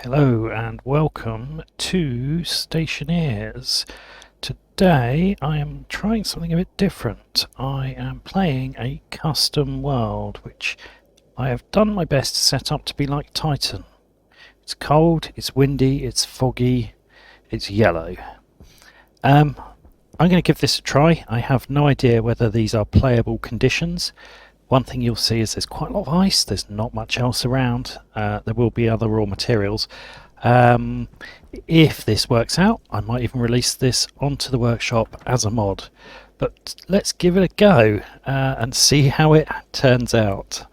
Hello and welcome to Stationeers. Today I am trying something a bit different. I am playing a custom world which I have done my best to set up to be like Titan. It's cold, it's windy, it's foggy, it's yellow. I'm going to give this a try. I have no idea whether these are playable conditions. One thing you'll see is there's quite a lot of ice, there's not much else around, there will be other raw materials. If this works out, I might even release this onto the workshop as a mod. But let's give it a go and see how it turns out.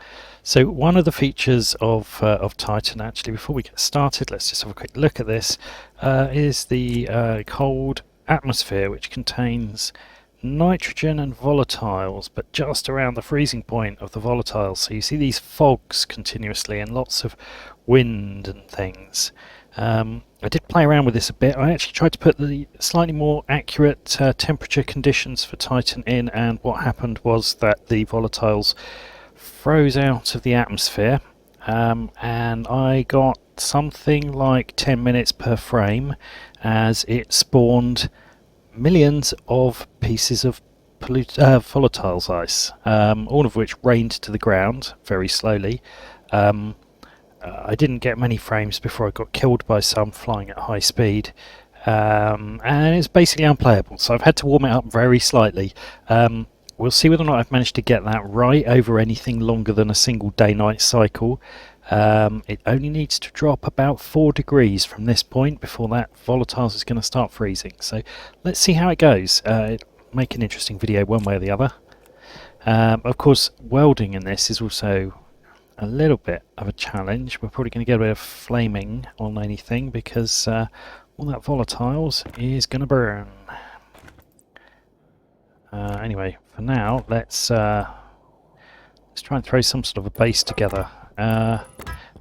So one of the features of Titan, actually, before we get started, let's just have a quick look at this, is the cold atmosphere, which contains nitrogen and volatiles, but just around the freezing point of the volatiles. So you see these fogs continuously and lots of wind and things. I did play around with this a bit. I actually tried to put the slightly more accurate temperature conditions for Titan in, and what happened was that the volatiles froze out of the atmosphere, and I got something like 10 minutes per frame as it spawned millions of pieces of volatiles ice, all of which rained to the ground very slowly. I didn't get many frames before I got killed by some flying at high speed, and it's basically unplayable, so I've had to warm it up very slightly. We'll see whether or not I've managed to get that right over anything longer than a single day-night cycle. It only needs to drop about 4 degrees from this point before that volatiles is going to start freezing. So let's see how it goes. It'll make an interesting video one way or the other. Of course, welding in this is also a little bit of a challenge. We're probably going to get a bit of flaming on anything because all that volatiles is going to burn. Anyway, for now, let's try and throw some sort of a base together. I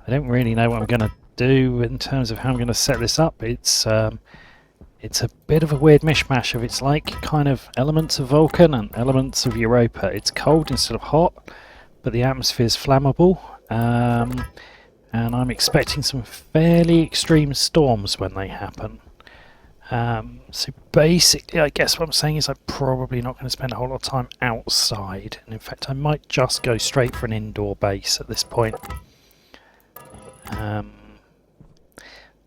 don't really know what I'm going to do in terms of how I'm going to set this up. It's a bit of a weird mishmash of it's like kind of elements of Vulcan and elements of Europa. It's cold instead of hot, but the atmosphere is flammable, and I'm expecting some fairly extreme storms when they happen. So basically, I guess what I'm saying is I'm probably not going to spend a whole lot of time outside, and in fact I might just go straight for an indoor base at this point.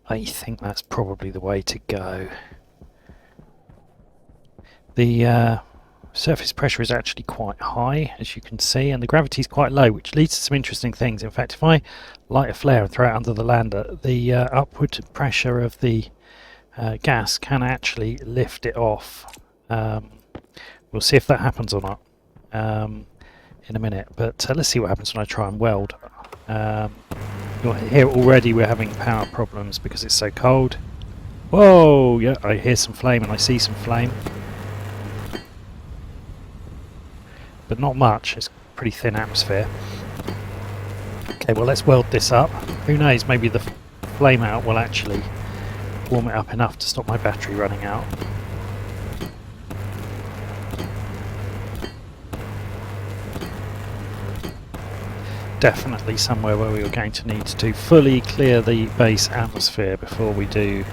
I think that's probably the way to go. The surface pressure is actually quite high, as you can see, and the gravity is quite low, which leads to some interesting things. In fact, if I light a flare and throw it under the lander, the upward pressure of the gas can actually lift it off. We'll see if that happens or not in a minute, but let's see what happens when I try and weld. You'll hear already we're having power problems because it's so cold. Whoa, yeah, I hear some flame and I see some flame, but not much. It's pretty thin atmosphere. Okay, well, let's weld this up. Who knows, maybe the flame out will actually warm it up enough to stop my battery running out. Definitely somewhere where we are going to need to fully clear the base atmosphere before we do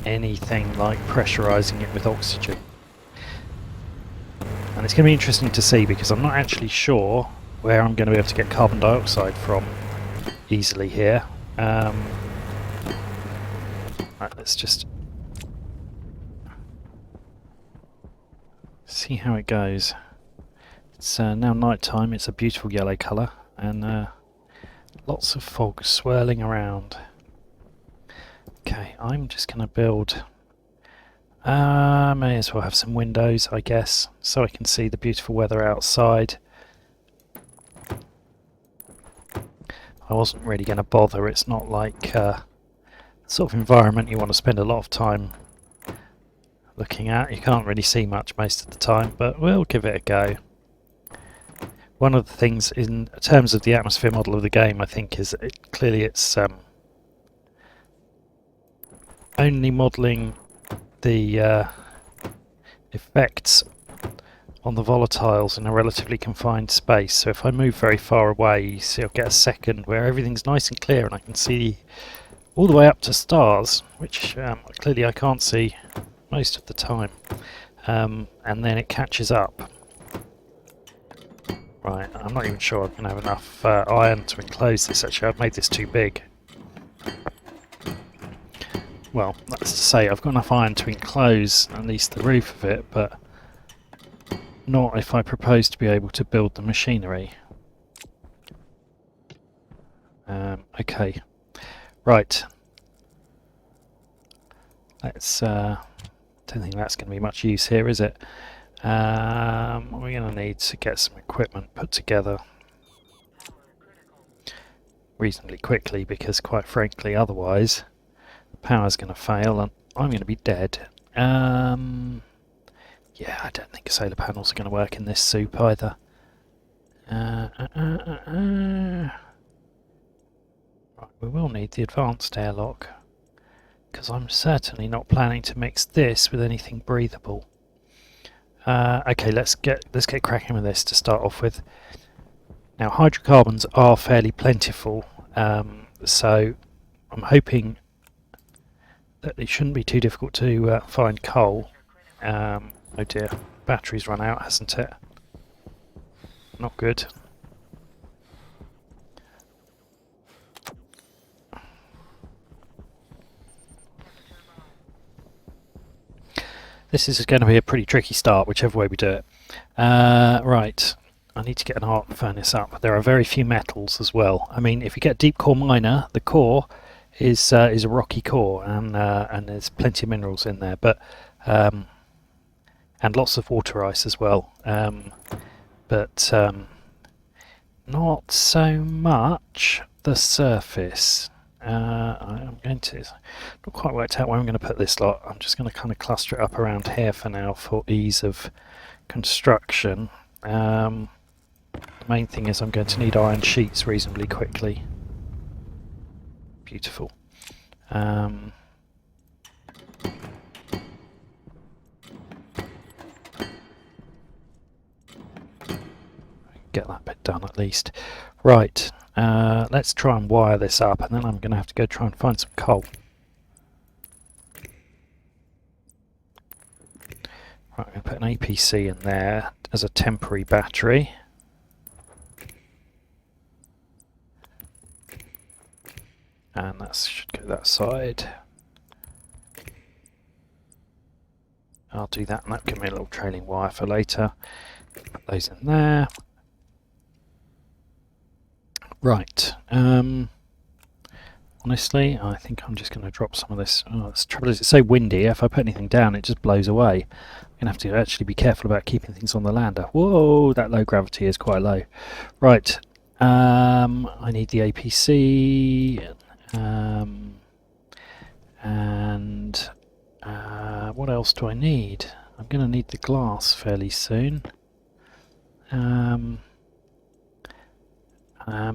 anything like pressurizing it with oxygen. And it's going to be interesting to see because I'm not actually sure where I'm going to be able to get carbon dioxide from easily here. Right, let's just see how it goes. It's now night time. It's a beautiful yellow colour and lots of fog swirling around. Okay, I'm just going to build, may as well have some windows, I guess, so I can see the beautiful weather outside. I wasn't really going to bother. It's not like the sort of environment you want to spend a lot of time looking at. You can't really see much most of the time, but we'll give it a go. One of the things in terms of the atmosphere model of the game, I think, is clearly it's only modelling the effects on the volatiles in a relatively confined space. So if I move very far away, you see I'll get a second where everything's nice and clear and I can see all the way up to stars, which clearly I can't see most of the time. And then it catches up. Right, I'm not even sure I'm going to have enough iron to enclose this. Actually, I've made this too big. Well, that's to say I've got enough iron to enclose at least the roof of it, but not if I propose to be able to build the machinery. Okay, right. Let's. Don't think that's going to be much use here, is it? We're going to need to get some equipment put together reasonably quickly, because quite frankly, otherwise, the power's going to fail and I'm going to be dead. Yeah, I don't think solar panels are going to work in this soup either. Right, we will need the advanced airlock, because I'm certainly not planning to mix this with anything breathable. Okay, let's get cracking with this to start off with. Now, hydrocarbons are fairly plentiful, so I'm hoping that it shouldn't be too difficult to find coal. Oh dear, battery's run out, hasn't it? Not good. This is going to be a pretty tricky start, whichever way we do it. Right, I need to get an arc furnace up. There are very few metals as well. I mean, if you get a deep core miner, the core is a rocky core, and there's plenty of minerals in there, but and lots of water ice as well. But not so much the surface. I'm going to not quite worked out where I'm going to put this lot. I'm just going to kind of cluster it up around here for now for ease of construction. The main thing is I'm going to need iron sheets reasonably quickly. Beautiful. Get that bit done at least. Right, let's try and wire this up, and then I'm going to have to go try and find some coal. Right, I'm going to put an APC in there as a temporary battery. And that should go that side. I'll do that, and that'll give me a little trailing wire for later. Put those in there. Right, honestly, I think I'm just going to drop some of this. Oh, the trouble is it's so windy, if I put anything down it just blows away. I'm going to have to actually be careful about keeping things on the lander. Whoa, that low gravity is quite low. Right, I need the APC, and what else do I need? I'm going to need the glass fairly soon.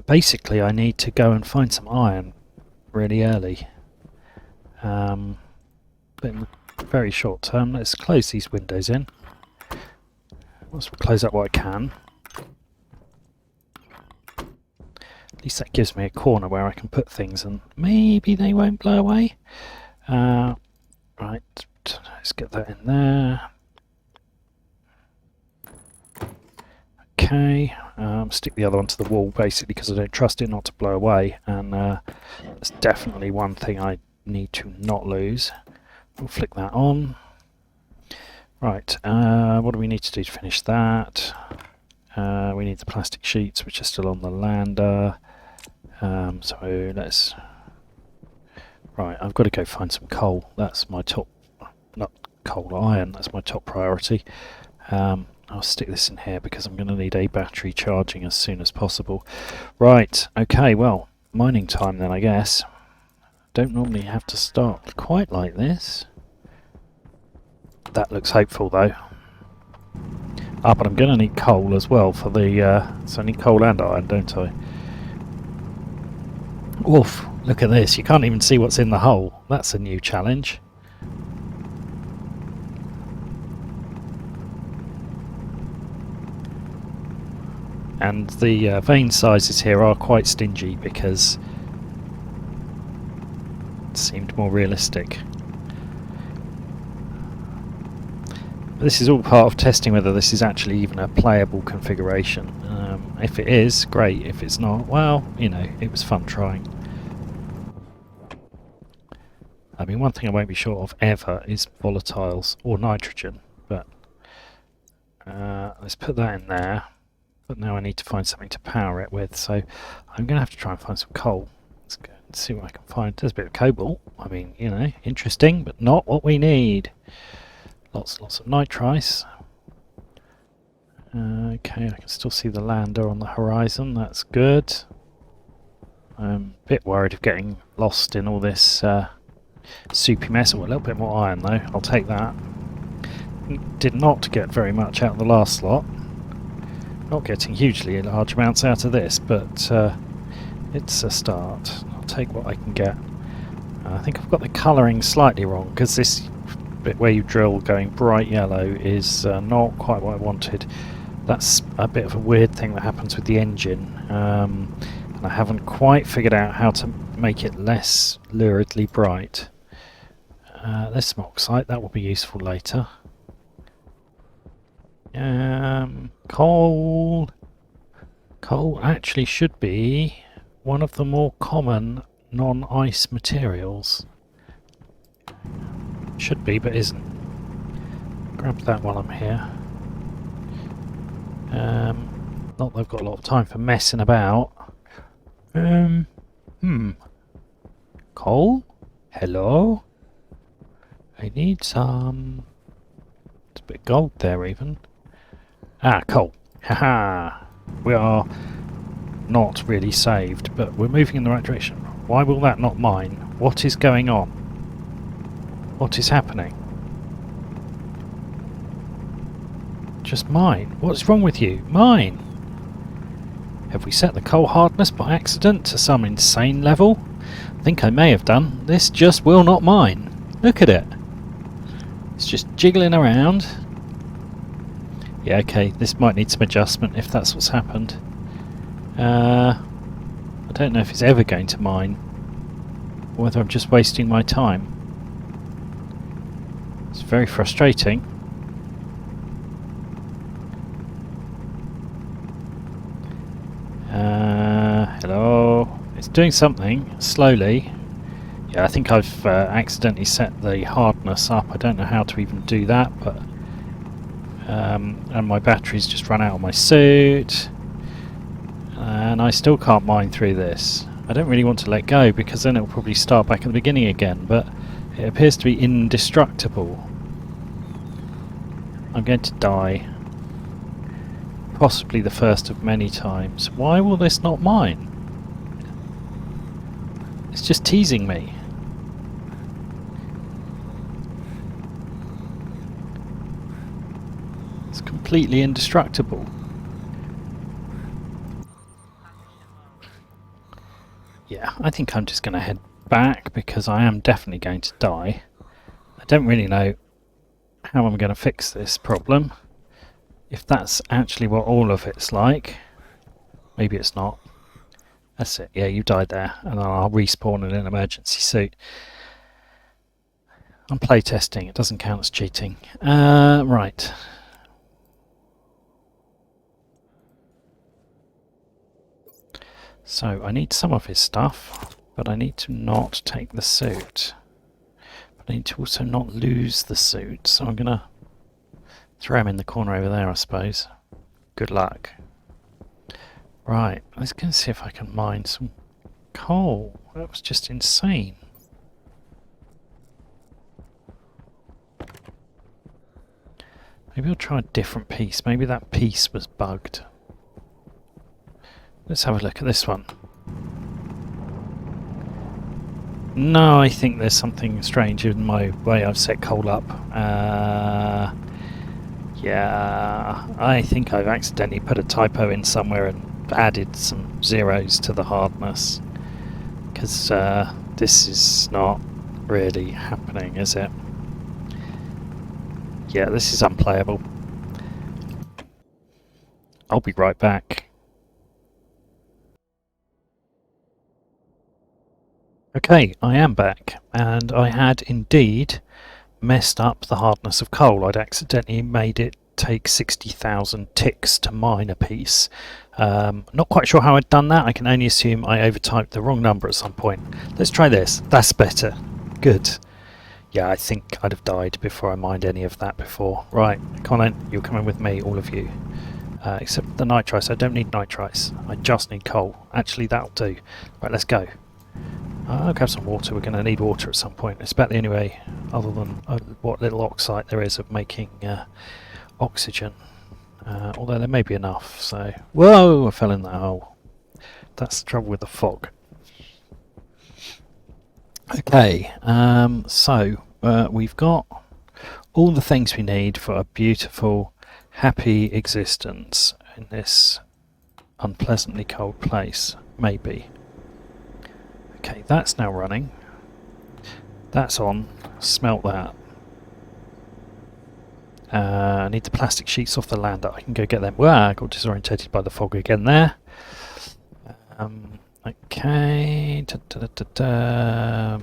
Basically, I need to go and find some iron really early. But in the very short term, let's close these windows in. Let's close up what I can. At least that gives me a corner where I can put things and maybe they won't blow away. Right, let's get that in there. Okay, stick the other onto the wall basically because I don't trust it not to blow away, and that's definitely one thing I need to not lose. We'll flick that on. Right, what do we need to do to finish that? We need the plastic sheets which are still on the lander. So let's... Right, I've got to go find some coal. That's my top... not coal, iron, that's my top priority. I'll stick this in here because I'm going to need a battery charging as soon as possible. Right, okay, well, mining time then, I guess. Don't normally have to start quite like this. That looks hopeful though. But I'm going to need coal as well for the... so I need coal and iron, don't I? Oof, look at this, you can't even see what's in the hole. That's a new challenge. And the vein sizes here are quite stingy because it seemed more realistic. This is all part of testing whether this is actually even a playable configuration. If it is, great. If it's not, well, you know, it was fun trying. I mean, one thing I won't be short of ever is volatiles or nitrogen, but let's put that in there. But now I need to find something to power it with, so I'm going to have to try and find some coal. Let's go and see what I can find. There's a bit of cobalt. I mean, you know, interesting, but not what we need. Lots of nitrice. Okay, I can still see the lander on the horizon. That's good. I'm a bit worried of getting lost in all this soupy mess. Oh, a little bit more iron though. I'll take that. Did not get very much out of the last slot. Not getting hugely large amounts out of this, but it's a start. I'll take what I can get. I think I've got the colouring slightly wrong, because this bit where you drill going bright yellow is not quite what I wanted. That's a bit of a weird thing that happens with the engine, and I haven't quite figured out how to make it less luridly bright. There's some oxide, that will be useful later. Coal actually should be one of the more common non-ice materials. Should be, but isn't. Grab that while I'm here. Not that I've got a lot of time for messing about. Coal? Hello? I need some. There's a bit of gold there even. Ah, coal. Haha. We are not really saved, but we're moving in the right direction. Why will that not mine? What is going on? What is happening? Just mine. What's wrong with you? Mine! Have we set the coal hardness by accident to some insane level? I think I may have done. This just will not mine. Look at it. It's just jiggling around. Yeah, okay, this might need some adjustment if that's what's happened. I don't know if it's ever going to mine, or whether I'm just wasting my time. It's very frustrating. Hello? It's doing something, slowly. Yeah, I think I've accidentally set the hardness up. I don't know how to even do that, but... and my battery's just run out of my suit. And I still can't mine through this. I don't really want to let go, because then it'll probably start back at the beginning again, but it appears to be indestructible. I'm going to die. Possibly the first of many times. Why will this not mine? It's just teasing me. It's completely indestructible. Yeah, I think I'm just going to head back, because I am definitely going to die. I don't really know how I'm going to fix this problem. If that's actually what all of it's like. Maybe it's not. That's it. Yeah, you died there. And I'll respawn in an emergency suit. I'm playtesting. It doesn't count as cheating. Right. So I need some of his stuff, but I need to not take the suit. But I need to also not lose the suit. So I'm going to throw him in the corner over there, I suppose. Good luck. Right, let's go and see if I can mine some coal. That was just insane. Maybe I'll try a different piece. Maybe that piece was bugged. Let's have a look at this one. No, I think there's something strange in my way I've set coal up. Yeah, I think I've accidentally put a typo in somewhere and added some zeros to the hardness. Because this is not really happening, is it? Yeah, this is unplayable. I'll be right back. Okay, I am back, and I had indeed messed up the hardness of coal. I'd accidentally made it take 60,000 ticks to mine a piece. Not quite sure how I'd done that. I can only assume I overtyped the wrong number at some point. Let's try this. That's better. Good. Yeah, I think I'd have died before I mined any of that before. Right, Colin, you're coming with me, all of you. Except the nitrites. I don't need nitrites. I just need coal. Actually, that'll do. Right, let's go. I'll grab some water. We're going to need water at some point. It's about the only way, other than what little oxide there is, of making oxygen. Although there may be enough. So, whoa! I fell in that hole. That's the trouble with the fog. Okay, so we've got all the things we need for a beautiful, happy existence in this unpleasantly cold place. Maybe. Okay, that's now running. That's on. Smelt that. I need the plastic sheets off the lander. I can go get them. Wow, I got disorientated by the fog again there. Okay.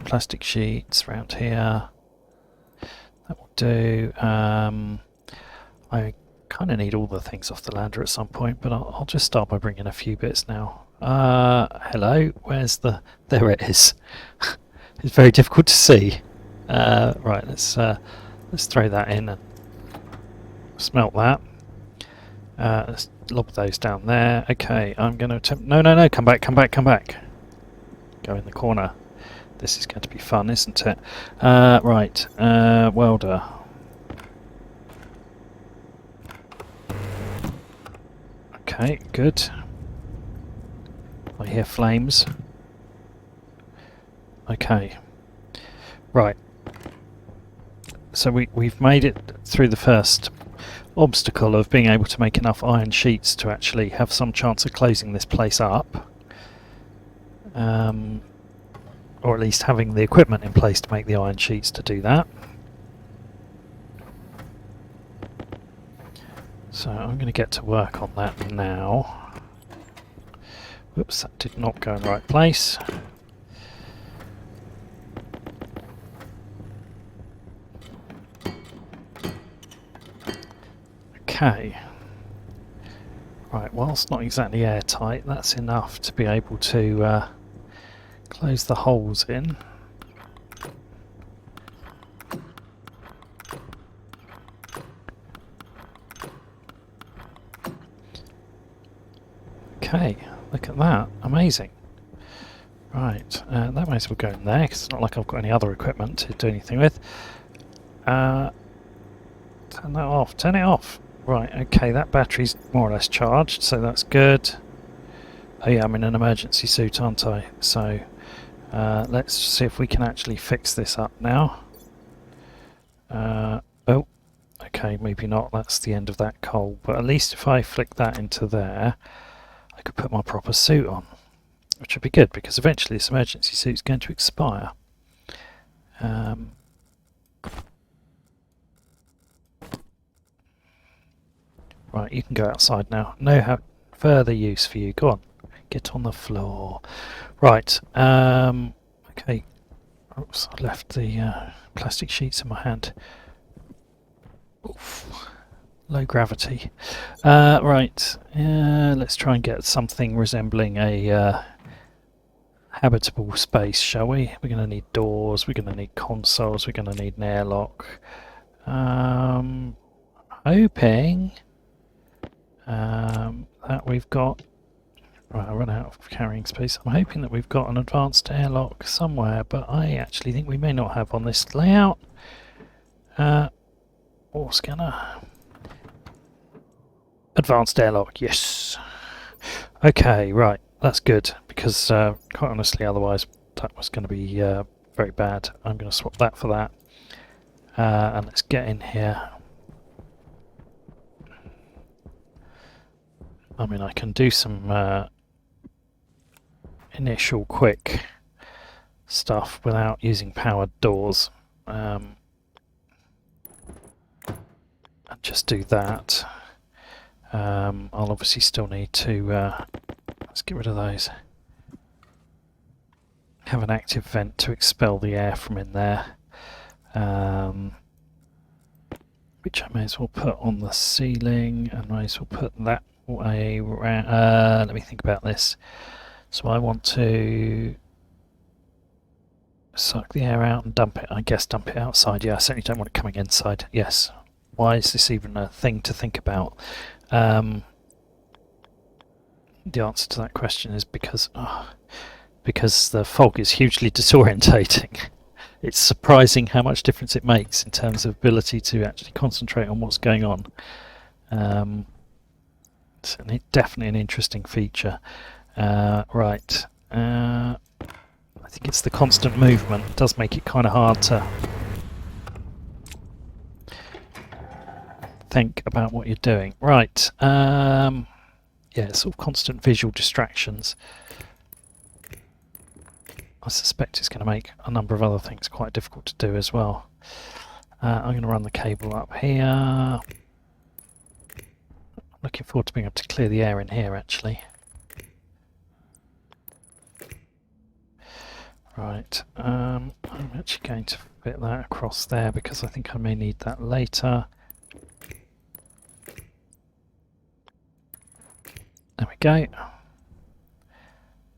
Plastic sheets around here. That will do. I kind of need all the things off the lander at some point, but I'll just start by bringing a few bits now. Hello, where's the... There it is. It's very difficult to see. Right, let's throw that in and smelt that. Let's lob those down there. Okay, I'm going to attempt... No, come back. Go in the corner. This is going to be fun, isn't it? Right, welder. Okay, good. I hear flames. Okay. Right. So we've made it through the first obstacle of being able to make enough iron sheets to actually have some chance of closing this place up. Or at least having the equipment in place to make the iron sheets to do that. So I'm going to get to work on that now. Whoops, that did not go in the right place. Okay. Right, whilst not exactly airtight, that's enough to be able to close the holes in. Okay, look at that. Amazing. Right, that might as well go in there, because it's not like I've got any other equipment to do anything with. Turn that off. Turn it off. Right, okay, that battery's more or less charged, so that's good. Oh yeah, I'm in an emergency suit, aren't I? So, let's see if we can actually fix this up now. Oh, okay, maybe not. That's the end of that coal. But at least if I flick that into there, I could put my proper suit on, which would be good, because eventually this emergency suit's going to expire. Right, you can go outside now. No further use for you. Go on, get on the floor. Right, okay. Oops, I left the plastic sheets in my hand. Oof. Low gravity. Right, let's try and get something resembling a habitable space, shall we? We're going to need doors, we're going to need consoles, we're going to need an airlock. Hoping that we've got... Right, I run out of carrying space. I'm hoping that we've got an advanced airlock somewhere, but I actually think we may not have on this layout. Or scanner. Advanced airlock, yes. Okay, right, that's good, because quite honestly, otherwise that was going to be very bad. I'm going to swap that for that. And let's get in here. I mean, I can do some initial quick stuff without using powered doors. And just do that. I'll obviously still need to... let's get rid of those. have an active vent to expel the air from in there, which I may as well put on the ceiling, and I may as well put that way around. Let me think about this. So I want to suck the air out and dump it. I guess dump it outside. Yeah, I certainly don't want it coming inside. Yes. Why is this even a thing to think about? The answer to that question is because the fog is hugely disorientating. It's surprising how much difference it makes in terms of ability to actually concentrate on what's going on. It's definitely an interesting feature. Right. I think it's the constant movement. It does make it kind of hard to think about what you're doing. Right. Yeah, sort of constant visual distractions. I suspect it's going to make a number of other things quite difficult to do as well. I'm going to run the cable up here. Looking forward to being able to clear the air in here, actually. Right, I'm actually going to fit that across there because I think I may need that later. There we go.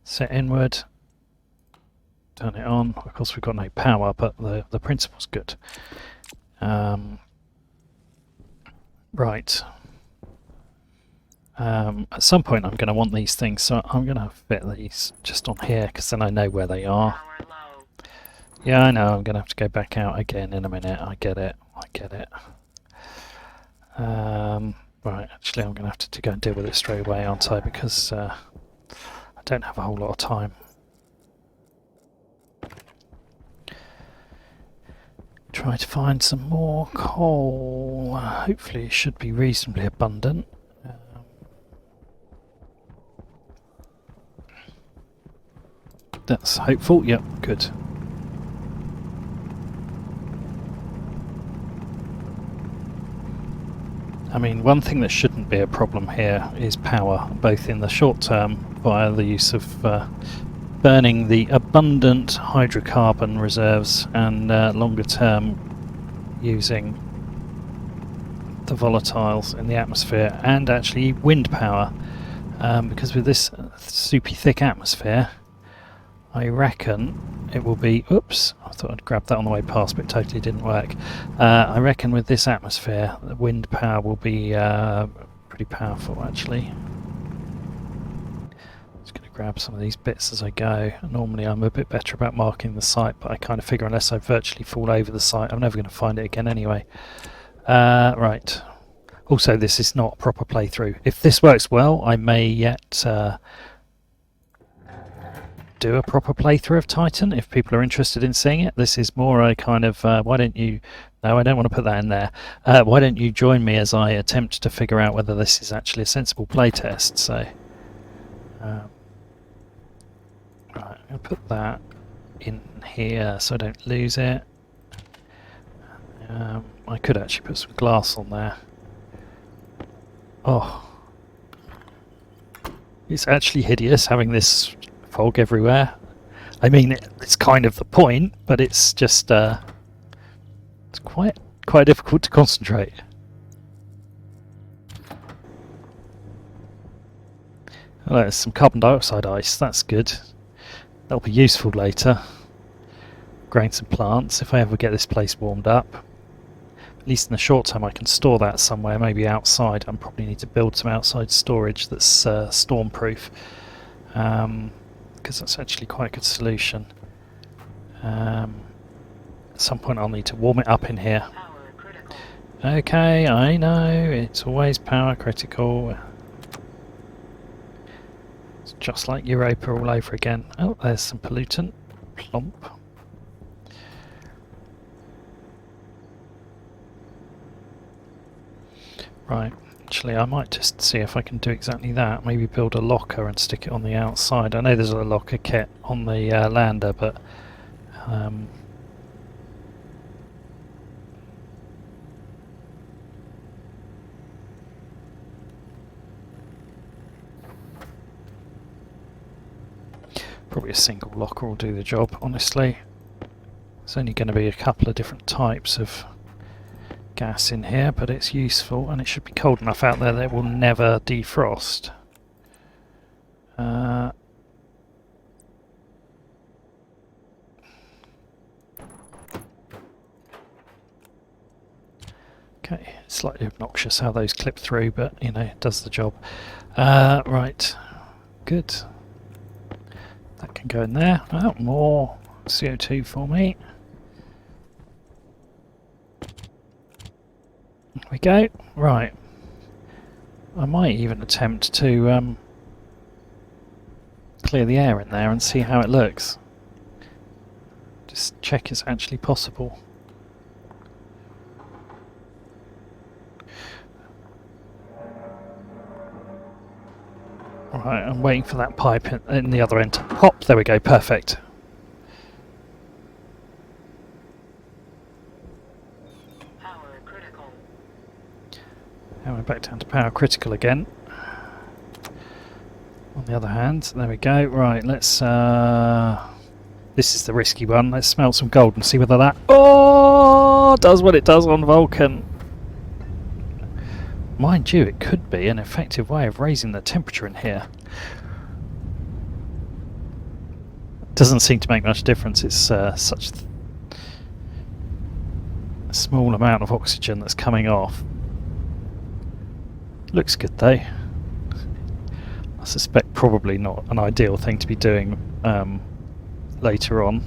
Set inward. Turn it on. Of course we've got no power, but the principle's good. Right. At some point I'm going to want these things, so I'm going to fit these just on here because then I know where they are. Yeah, I know, I'm going to have to go back out again in a minute. I get it. Right, actually I'm going to have to go and deal with it straight away, aren't I? Because I don't have a whole lot of time. Try to find some more coal. Hopefully it should be reasonably abundant. That's hopeful. Yep, good. I mean, one thing that shouldn't be a problem here is power, both in the short term via the use of burning the abundant hydrocarbon reserves, and longer term using the volatiles in the atmosphere, and actually wind power, because with this soupy thick atmosphere, I reckon it will be... Oops, I thought I'd grab that on the way past, but it totally didn't work. I reckon with this atmosphere, the wind power will be pretty powerful, actually. Just going to grab some of these bits as I go. Normally I'm a bit better about marking the site, but I kind of figure unless I virtually fall over the site, I'm never going to find it again anyway. Right. Also, this is not a proper playthrough. If this works well, I may yet... do a proper playthrough of Titan if people are interested in seeing it. This is more a kind of why don't you... No, I don't want to put that in there. Why don't you join me as I attempt to figure out whether this is actually a sensible playtest. So right, I'm going to put that in here so I don't lose it. I could actually put some glass on there. Oh, it's actually hideous having this fog everywhere. I mean, it's kind of the point, but it's just it's quite difficult to concentrate. Oh, there's some carbon dioxide ice. That's good. That'll be useful later. Growing some plants if I ever get this place warmed up. At least in the short term, I can store that somewhere, maybe outside. I probably need to build some outside storage that's storm-proof. Because that's actually quite a good solution. At some point I'll need to warm it up in here. Okay, I know, it's always power critical. It's just like Europa all over again. Oh, there's some pollutant. Plump. Right. Actually, I might just see if I can do exactly that. Maybe build a locker and stick it on the outside. I know there's a locker kit on the lander, but Probably a single locker will do the job, honestly. There's only going to be a couple of different types of gas in here, but it's useful, and it should be cold enough out there that it will never defrost. Okay, slightly obnoxious how those clip through, but you know, it does the job. Right, good. That can go in there. Oh, more CO2 for me. There we go. Right. I might even attempt to clear the air in there and see how it looks. Just check it's actually possible. Right, I'm waiting for that pipe in the other end. Hop, there we go, perfect. Power critical. Now we're back down to power critical again. On the other hand, there we go. Right, let's... this is the risky one. Let's smelt some gold and see whether that... Oh! Does what it does on Vulcan. Mind you, it could be an effective way of raising the temperature in here. Doesn't seem to make much difference. It's such a small amount of oxygen that's coming off. Looks good though. I suspect probably not an ideal thing to be doing later on.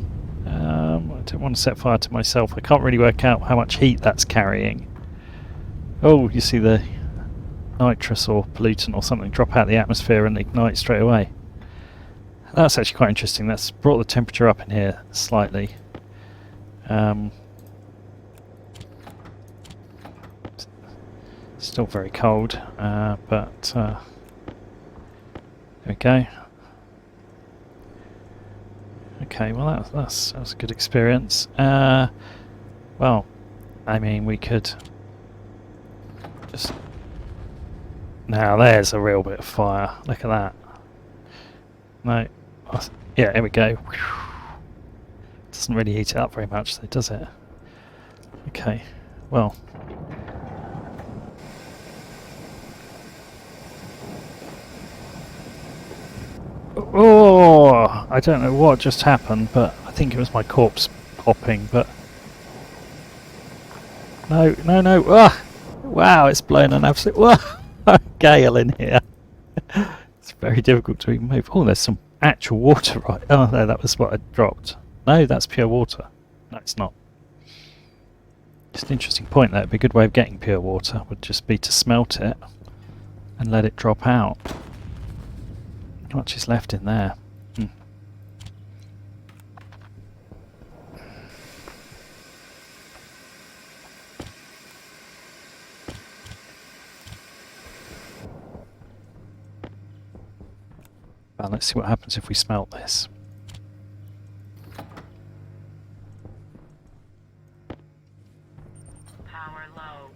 I don't want to set fire to myself. I can't really work out how much heat that's carrying. Oh, you see the nitrous or pollutant or something drop out of the atmosphere and ignite straight away. That's actually quite interesting. That's brought the temperature up in here slightly. Still very cold, but there we go. Okay, well that's a good experience. Well, I mean, we could just... Now there's a real bit of fire. Look at that. No, yeah, here we go. Doesn't really heat it up very much, though, does it? Okay, well. Oh, I don't know what just happened, but I think it was my corpse popping, but... No, no, no. Ah! Wow, it's blown an absolute gale in here. It's very difficult to even move. Oh, there's some actual water right... Oh, no, that was what I dropped. No, that's pure water. No, it's not. Just an interesting point there. It'd be a good way of getting pure water would just be to smelt it and let it drop out. Not much is left in there. Well, let's see what happens if we smelt this. Power low.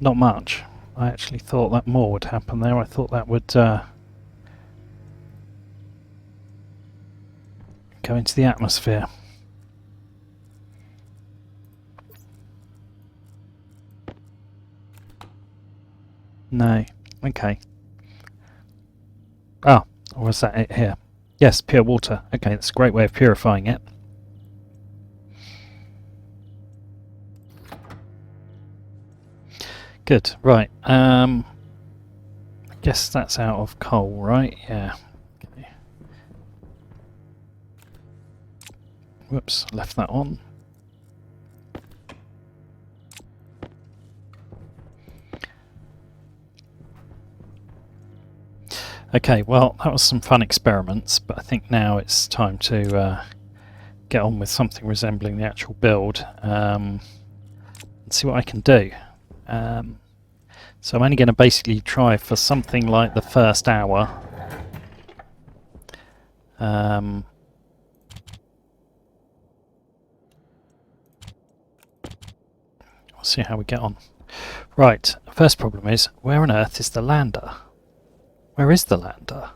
Not much. I actually thought that more would happen there. I thought that would go into the atmosphere. No. Okay. Ah, or was that it here? Yes, pure water. Okay, that's a great way of purifying it. Good, right. I guess that's out of coal, right? Yeah. Okay. Whoops, left that on. Okay, well, that was some fun experiments, but I think now it's time to get on with something resembling the actual build and see what I can do. So I'm only going to basically try for something like the first hour. We'll see how we get on. Right, first problem is, where on earth is the lander? Where is the lander?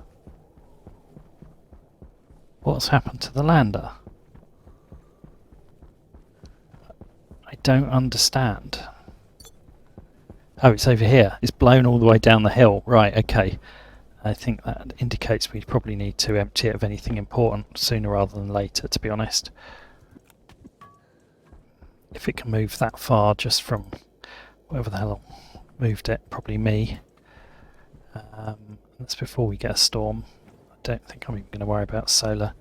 What's happened to the lander? I don't understand. Oh, it's over here. It's blown all the way down the hill. Right, okay. I think that indicates we probably need to empty it of anything important sooner rather than later, to be honest. If it can move that far just from whatever the hell moved it, probably me. That's before we get a storm. I don't think I'm even going to worry about solar.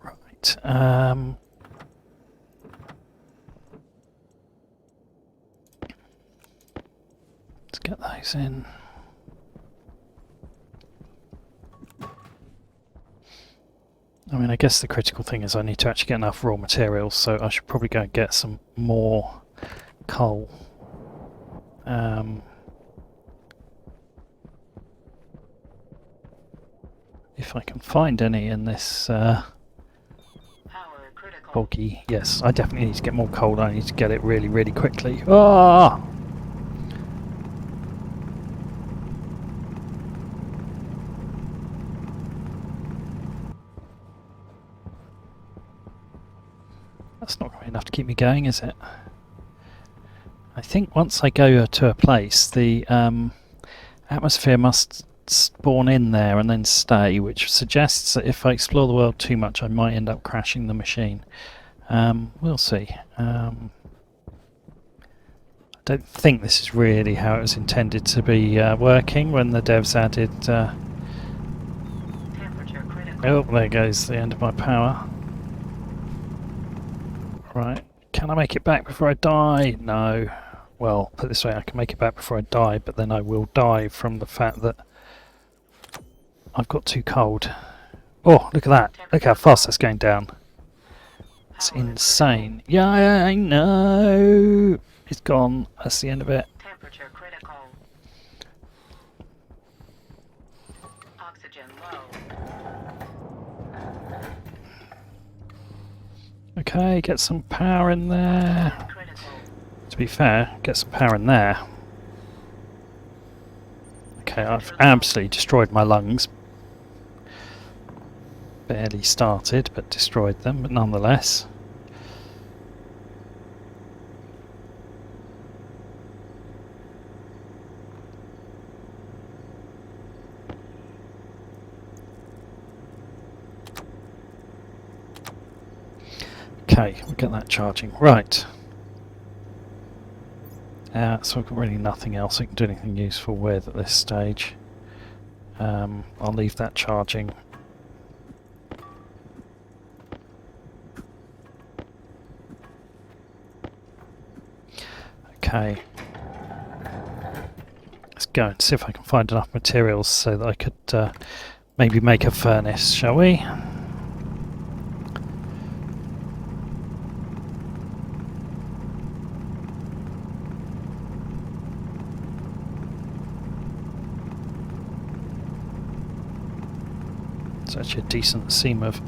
Right. Let's get those in. I mean, I guess the critical thing is I need to actually get enough raw materials, so I should probably go and get some more coal. If I can find any in this Power critical. foggy. Yes, I definitely need to get more coal. I need to get it really, really quickly. Ah! That's not going to be enough to keep me going, is it? I think once I go to a place, the atmosphere must spawn in there and then stay, which suggests that if I explore the world too much, I might end up crashing the machine. We'll see. I don't think this is really how it was intended to be working when the devs added... Temperature critical. Oh, there goes the end of my power. Right, can I make it back before I die? No. Well, put it this way, I can make it back before I die, but then I will die from the fact that I've got too cold. Oh, look at that. Look how fast that's going down. It's insane. Yeah, I know. It's gone. That's the end of it. Temperature critical. Oxygen low. Okay, get some power in there. Critical. To be fair, get some power in there. Okay, I've absolutely destroyed my lungs. Barely started, but destroyed them, but nonetheless. Okay, we'll get that charging. Right. So I've got really nothing else I can do anything useful with at this stage. I'll leave that charging. Okay. Let's go and see if I can find enough materials so that I could maybe make a furnace, shall we? There's actually a decent seam of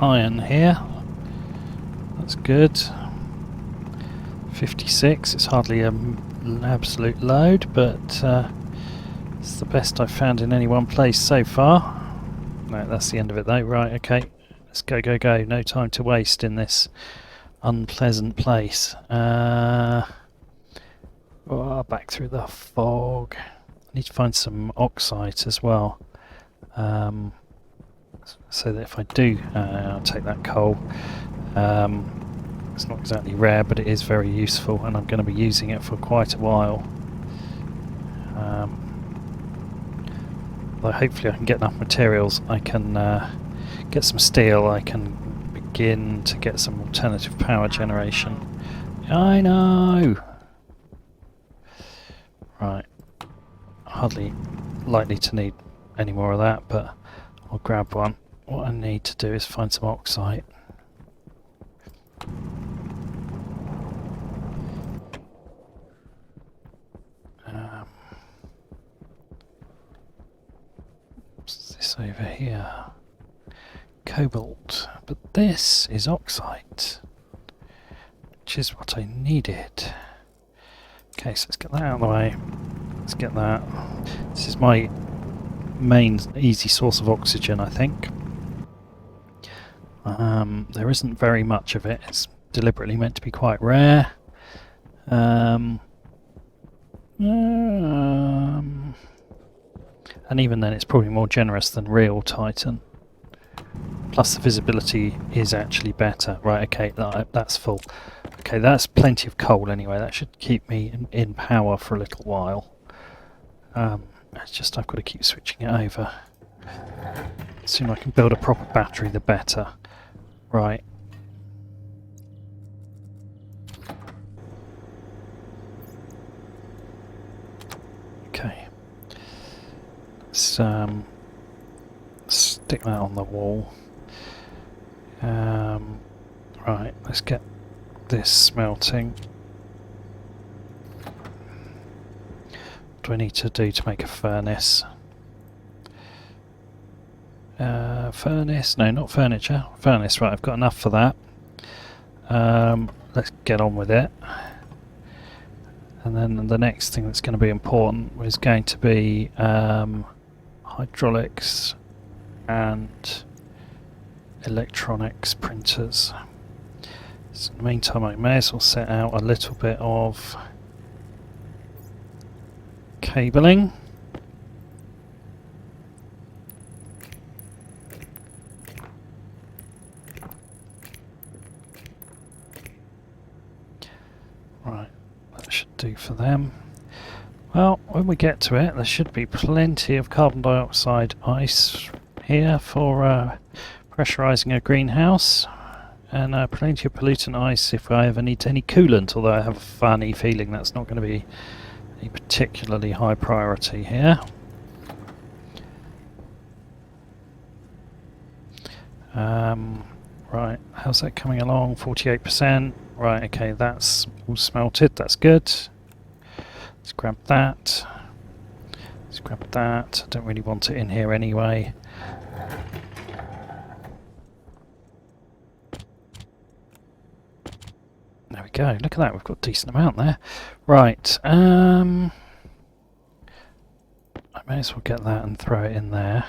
iron here. That's good. 56, it's hardly an absolute load, but it's the best I've found in any one place so far. No, that's the end of it though. Right, okay. Let's go, go, go. No time to waste in this unpleasant place. Oh, back through the fog. I need to find some oxide as well. So that if I do, I'll take that coal. It's not exactly rare, but it is very useful, and I'm going to be using it for quite a while. Though hopefully I can get enough materials, I can get some steel, I can begin to get some alternative power generation. I know! Right. Hardly likely to need any more of that, but I'll grab one. What I need to do is find some oxide. What's this over here? Cobalt. But this is oxide. which is what I needed. Okay, so let's get that out of the way. Let's get that. This is my main easy source of oxygen, I think. There isn't very much of it. It's deliberately meant to be quite rare. And even then it's probably more generous than real Titan. Plus the visibility is actually better. Right, okay, that's full. Okay, that's plenty of coal anyway. That should keep me in power for a little while. It's just I've got to keep switching it over. The sooner I can build a proper battery, the better. Right. Okay. Let's stick that on the wall. Right, let's get this smelting. What do I need to do to make a furnace? Furnace? No, not furniture. Furnace, right, I've got enough for that. Let's get on with it. And then the next thing that's going to be important is going to be hydraulics and electronics printers. So in the meantime I may as well set out a little bit of cabling. Right, that should do for them. Well, when we get to it, there should be plenty of carbon dioxide ice here for pressurising a greenhouse, and plenty of pollutant ice if I ever need any coolant, although I have a funny feeling that's not going to be a particularly high priority here. Right, how's that coming along? 48%. Right, okay, that's all smelted, that's good. Let's grab that. Let's grab that. I don't really want it in here anyway. There we go, look at that, we've got a decent amount there. Right, I may as well get that and throw it in there,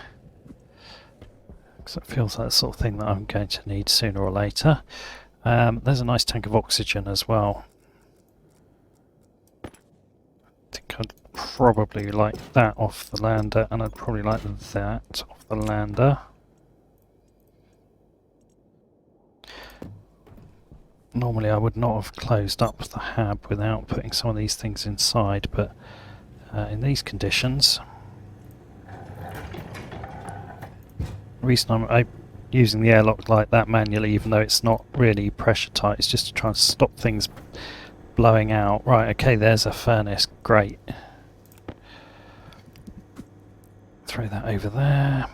because it feels like the sort of thing that I'm going to need sooner or later. There's a nice tank of oxygen as well. I think I'd probably like that off the lander, and I'd probably like that off the lander. Normally I would not have closed up the hab without putting some of these things inside, but in these conditions, the reason I'm using the airlock like that manually, even though it's not really pressure tight, is just to try and stop things blowing out. Right, okay, there's a furnace, great. Throw that over there.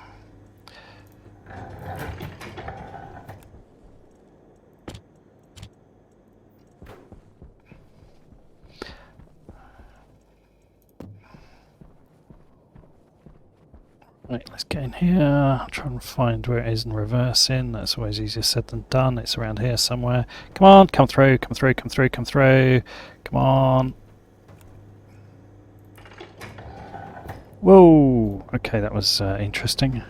Right, let's get in here, try and find where it is and reverse in. That's always easier said than done. It's around here somewhere. Come on, come through, come through, come through, come through. Come on. Whoa! Okay, that was interesting.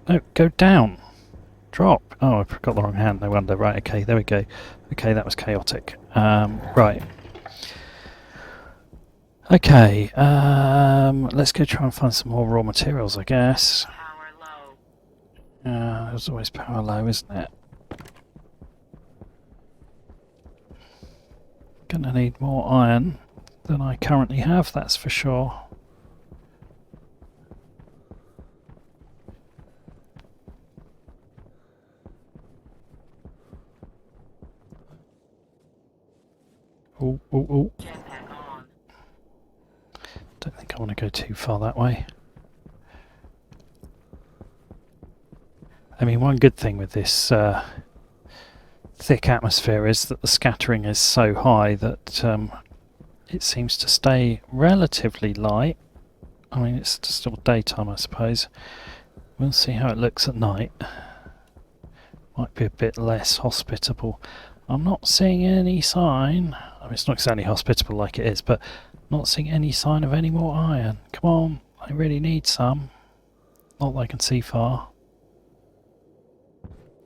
No, go down. Drop. Oh, I got the wrong hand, no wonder. Right, okay, there we go. Okay, that was chaotic. Right. Okay, let's go try and find some more raw materials, I guess. Power low. There's always power low, isn't it? Gonna need more iron than I currently have, that's for sure. Oh, oh, oh. Jetpack on. Don't think I want to go too far that way. I mean, one good thing with this thick atmosphere is that the scattering is so high that it seems to stay relatively light. I mean, it's still daytime, I suppose. We'll see how it looks at night. might be a bit less hospitable. I'm not seeing any sign. I mean, it's not exactly hospitable like it is, but not seeing any sign of any more iron. Come on, I really need some. Not that I can see far.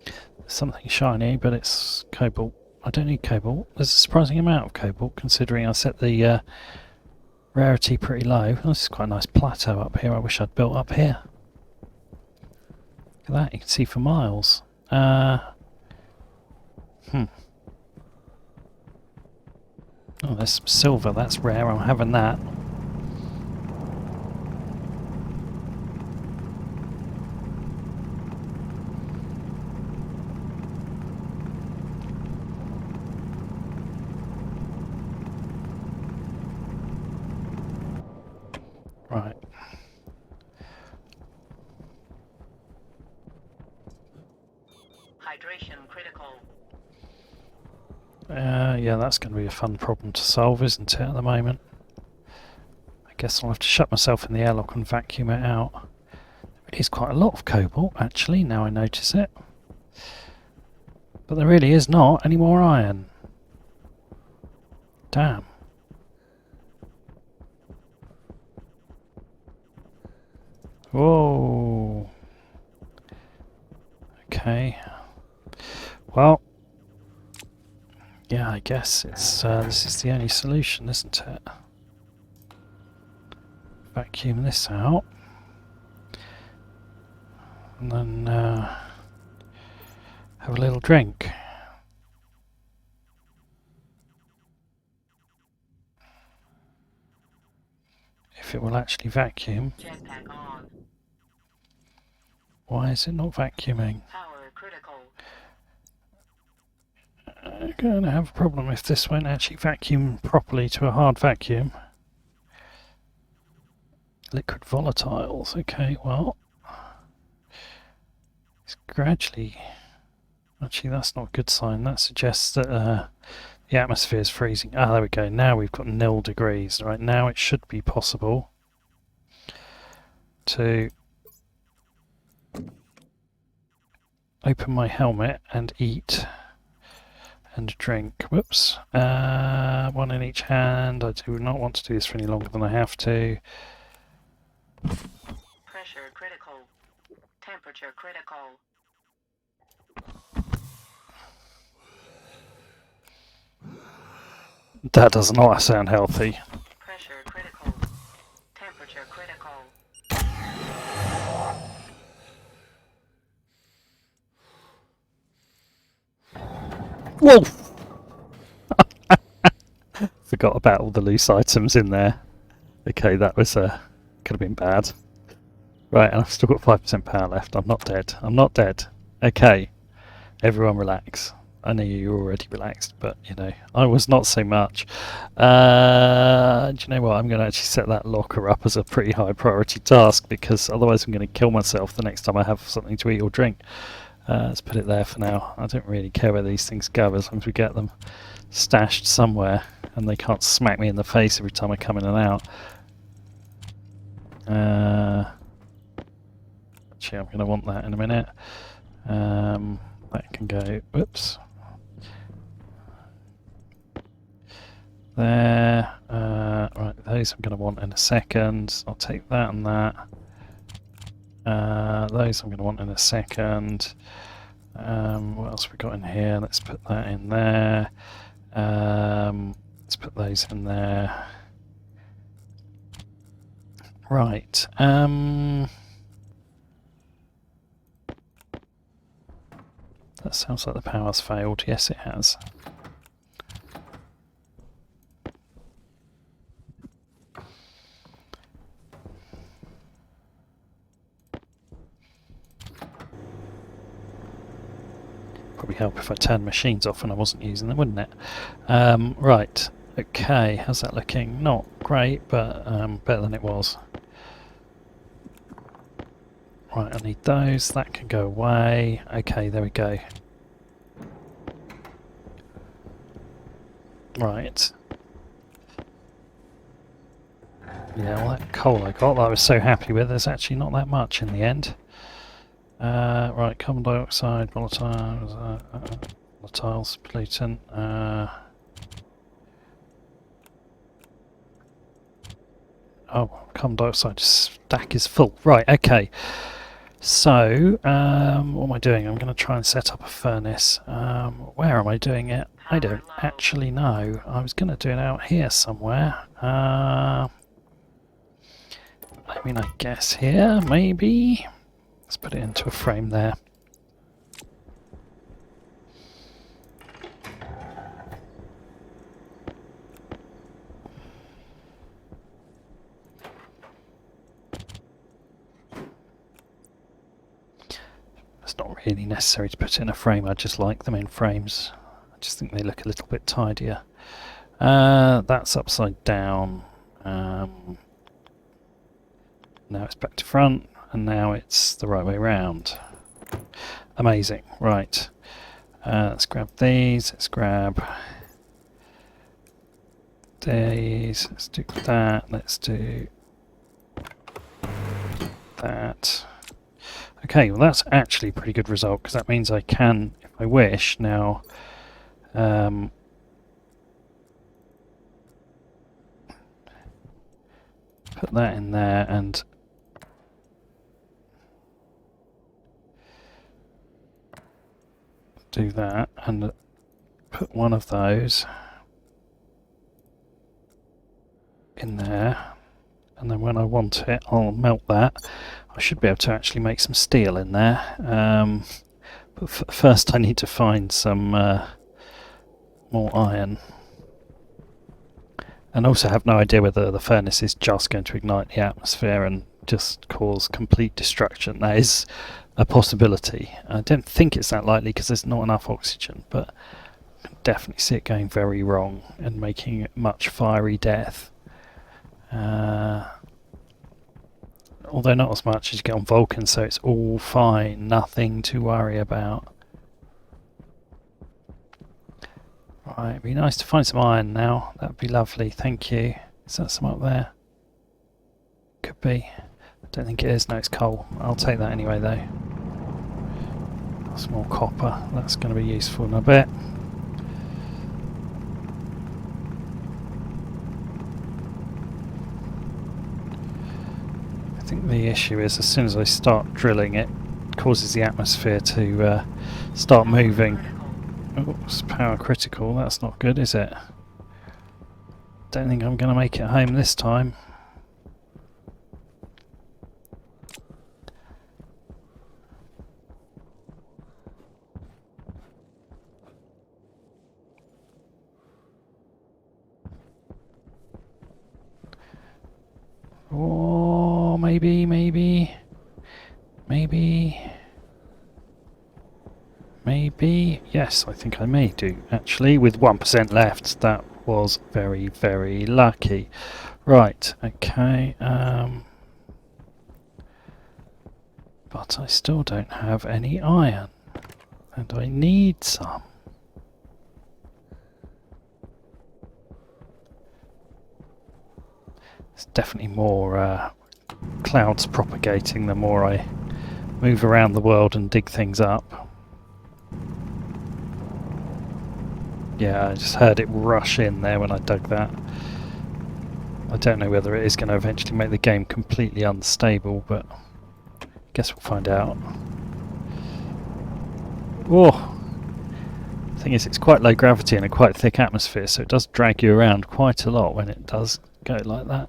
There's something shiny, but it's cobalt. I don't need cobalt. There's a surprising amount of cobalt, considering I set the rarity pretty low. This is quite a nice plateau up here. I wish I'd built up here. Look at that, you can see for miles. Oh, there's some silver, that's rare, I'm having that. Right. Hydration critical. Yeah, that's going to be a fun problem to solve, isn't it, at the moment? I guess I'll have to shut myself in the airlock and vacuum it out. It is quite a lot of cobalt, actually, now I notice it. But there really is not any more iron. Damn. Whoa. Okay. Well, yeah, I guess it's this is the only solution, isn't it? Vacuum this out, and then have a little drink. If it will actually vacuum. Jetpack on. Why is it not vacuuming? Power critical. I'm going to have a problem if this won't actually vacuum properly to a hard vacuum. Liquid volatiles. Okay, well, it's gradually. Actually, that's not a good sign. That suggests that the atmosphere is freezing. Ah, there we go. Now we've got 0 degrees. Right now, it should be possible to open my helmet and eat and drink. Whoops. One in each hand. I do not want to do this for any longer than I have to. Pressure critical. Temperature critical. That does not sound healthy. Pressure critical. Temperature critical. Whoa! Forgot about all the loose items in there. Okay, that was could have been bad. Right, and I've still got 5% power left. I'm not dead. I'm not dead. Okay, everyone relax. I know you're already relaxed, but you know, I was not so much. Do you know what? I'm going to actually set that locker up as a pretty high priority task, because otherwise I'm going to kill myself the next time I have something to eat or drink. Let's put it there for now. I don't really care where these things go as long as we get them stashed somewhere and they can't smack me in the face every time I come in and out. Actually, I'm going to want that in a minute. That can go, whoops. There. Right, those I'm going to want in a second. I'll take that and that. Those I'm going to want in a second. What else have we got in here? Let's put that in there. Let's put those in there. Right. That sounds like the power's failed. Yes, it has. Probably help if I turned machines off when I wasn't using them, wouldn't it? Right. Okay, how's that looking? Not great, but better than it was. Right, I need those. That can go away. Okay, there we go. Right. Yeah, well, that coal I got that I was so happy with, there's actually not that much in the end. Right, carbon dioxide, volatiles, volatiles, pollutant. Oh, carbon dioxide stack is full. Right, okay. So, what am I doing? I'm going to try and set up a furnace. Where am I doing it? I don't actually know. I was going to do it out here somewhere. I mean, I guess here, maybe. Let's put it into a frame there. It's not really necessary to put it in a frame, I just like them in frames. I just think they look a little bit tidier. That's upside down. Now it's back to front, and now it's the right way round. Amazing. Right. Let's grab these. Let's grab these. Let's do that. Let's do that. Okay, well that's actually a pretty good result, because that means I can, if I wish, now put that in there and do that, and put one of those in there, and then when I want it I'll melt that. I should be able to actually make some steel in there, but first I need to find some more iron, and also have no idea whether the furnace is just going to ignite the atmosphere and just cause complete destruction. That is a possibility. I don't think it's that likely because there's not enough oxygen, but I can definitely see it going very wrong and making it much fiery death. Although not as much as you get on Vulcan, so it's all fine, nothing to worry about. Right, it'd be nice to find some iron now, that'd be lovely, thank you. Is that some up there? Could be. I don't think it is, no, it's coal. I'll take that anyway though. Some more copper, that's going to be useful in a bit. I think the issue is as soon as I start drilling, it causes the atmosphere to start moving. Oops, power critical, that's not good, is it? Don't think I'm going to make it home this time. Oh, maybe. Yes, I think I may do, actually. With 1% left, that was very, very lucky. Right, okay. But I still don't have any iron. And I need some. There's definitely more clouds propagating the more I move around the world and dig things up. Yeah, I just heard it rush in there when I dug that. I don't know whether it is going to eventually make the game completely unstable, but I guess we'll find out. Oh! The thing is, it's quite low gravity and a quite thick atmosphere, so it does drag you around quite a lot when it does go like that.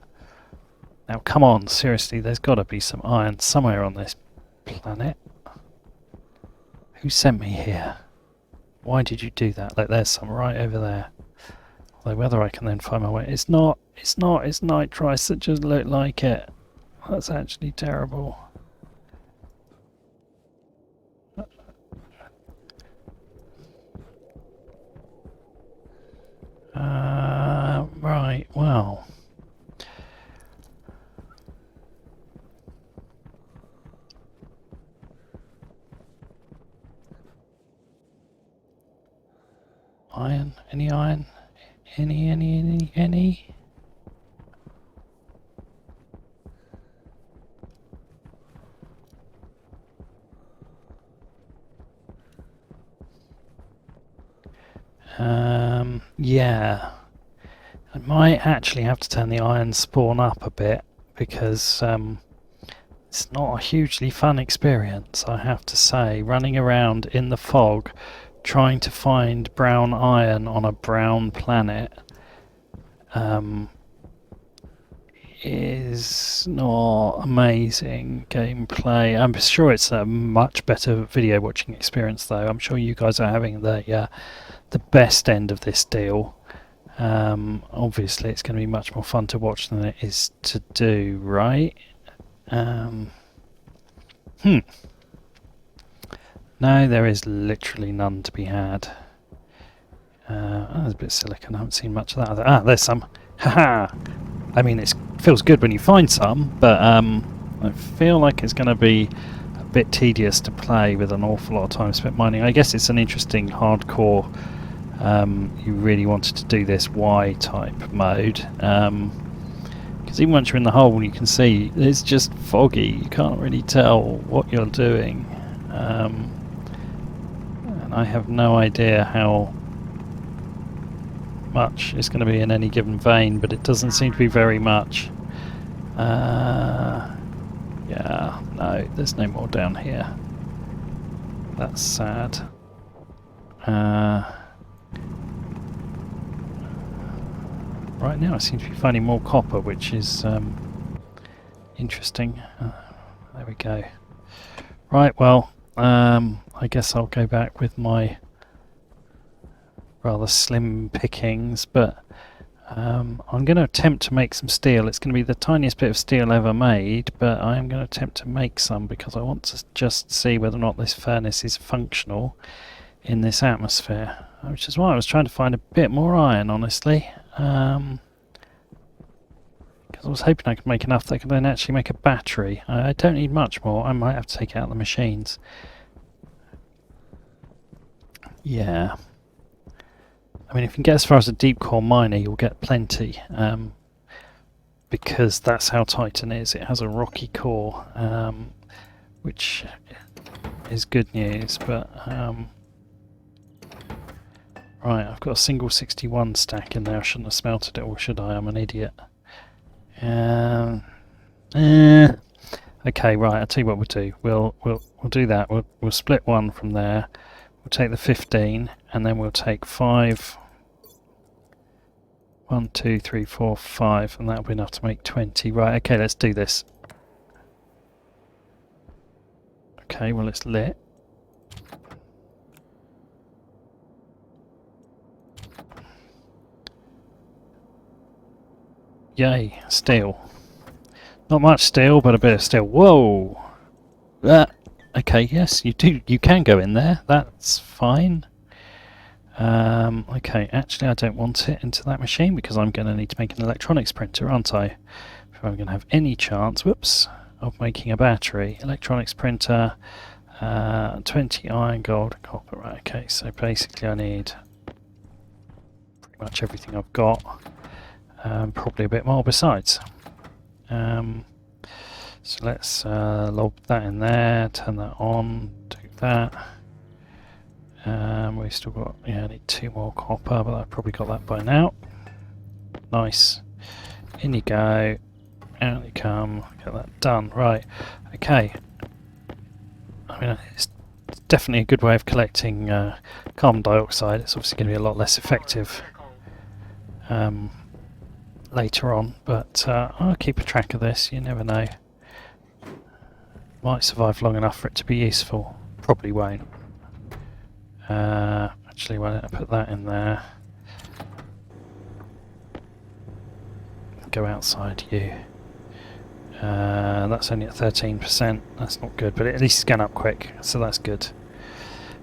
Now come on, seriously, there's got to be some iron somewhere on this planet. Who sent me here? Why did you do that? Like, there's some right over there. Although whether I can then find my way... It's nitrites that just look like it. That's actually terrible. Right, well... Iron? Any iron? Any? Yeah. I might actually have to turn the iron spawn up a bit because it's not a hugely fun experience, I have to say. Running around in the fog trying to find brown iron on a brown planet is not amazing gameplay. I'm sure it's a much better video watching experience though. I'm sure you guys are having the best end of this deal. Obviously it's going to be much more fun to watch than it is to do, right? No, there is literally none to be had. There's a bit of silicon, I haven't seen much of that. Ah, there's some. Haha! I mean, it feels good when you find some, but I feel like it's going to be a bit tedious to play with an awful lot of time spent mining. I guess it's an interesting hardcore, you really wanted to do this Y-type mode, because even once you're in the hole, you can see it's just foggy. You can't really tell what you're doing. And I have no idea how much is going to be in any given vein, but it doesn't seem to be very much. Yeah, no, there's no more down here. That's sad. Right now I seem to be finding more copper, which is interesting. There we go. Right, well, I guess I'll go back with my rather slim pickings, but I'm going to attempt to make some steel. It's going to be the tiniest bit of steel ever made, but I am going to attempt to make some because I want to just see whether or not this furnace is functional in this atmosphere, which is why I was trying to find a bit more iron, honestly, because I was hoping I could make enough that I could then actually make a battery. I don't need much more. I might have to take out the machines. Yeah. I mean, if you can get as far as a deep core miner, you'll get plenty, because that's how Titan is. It has a rocky core, which is good news, but right, I've got a single 61 stack in there. I shouldn't have smelted it, or should I? I'm an idiot. Okay, right, I'll tell you what we'll do. We'll do that. We'll split one from there. We'll take the 15, and then we'll take 5. 1, 2, 3, 4, 5, and that'll be enough to make 20. Right, okay, let's do this. Okay, well, it's lit. Yay, steel. Not much steel, but a bit of steel. Whoa! Okay, yes, you can go in there. That's fine. Okay, actually I don't want it into that machine because I'm going to need to make an electronics printer, aren't I? If I'm going to have any chance, whoops, of making a battery. Electronics printer, 20 iron, gold, and copper. Right, okay, so basically I need pretty much everything I've got, probably a bit more besides. So let's lob that in there, turn that on, do that. We've still got, yeah, I need 2 more copper, but I've probably got that by now. Nice. In you go. Out you come. Get that done. Right. Okay. I mean, it's definitely a good way of collecting carbon dioxide. It's obviously going to be a lot less effective later on, but I'll keep a track of this. You never know. Might survive long enough for it to be useful. Probably won't. Actually, why don't I put that in there? Go outside you. That's only at 13%. That's not good, but at least it's going up quick, so that's good.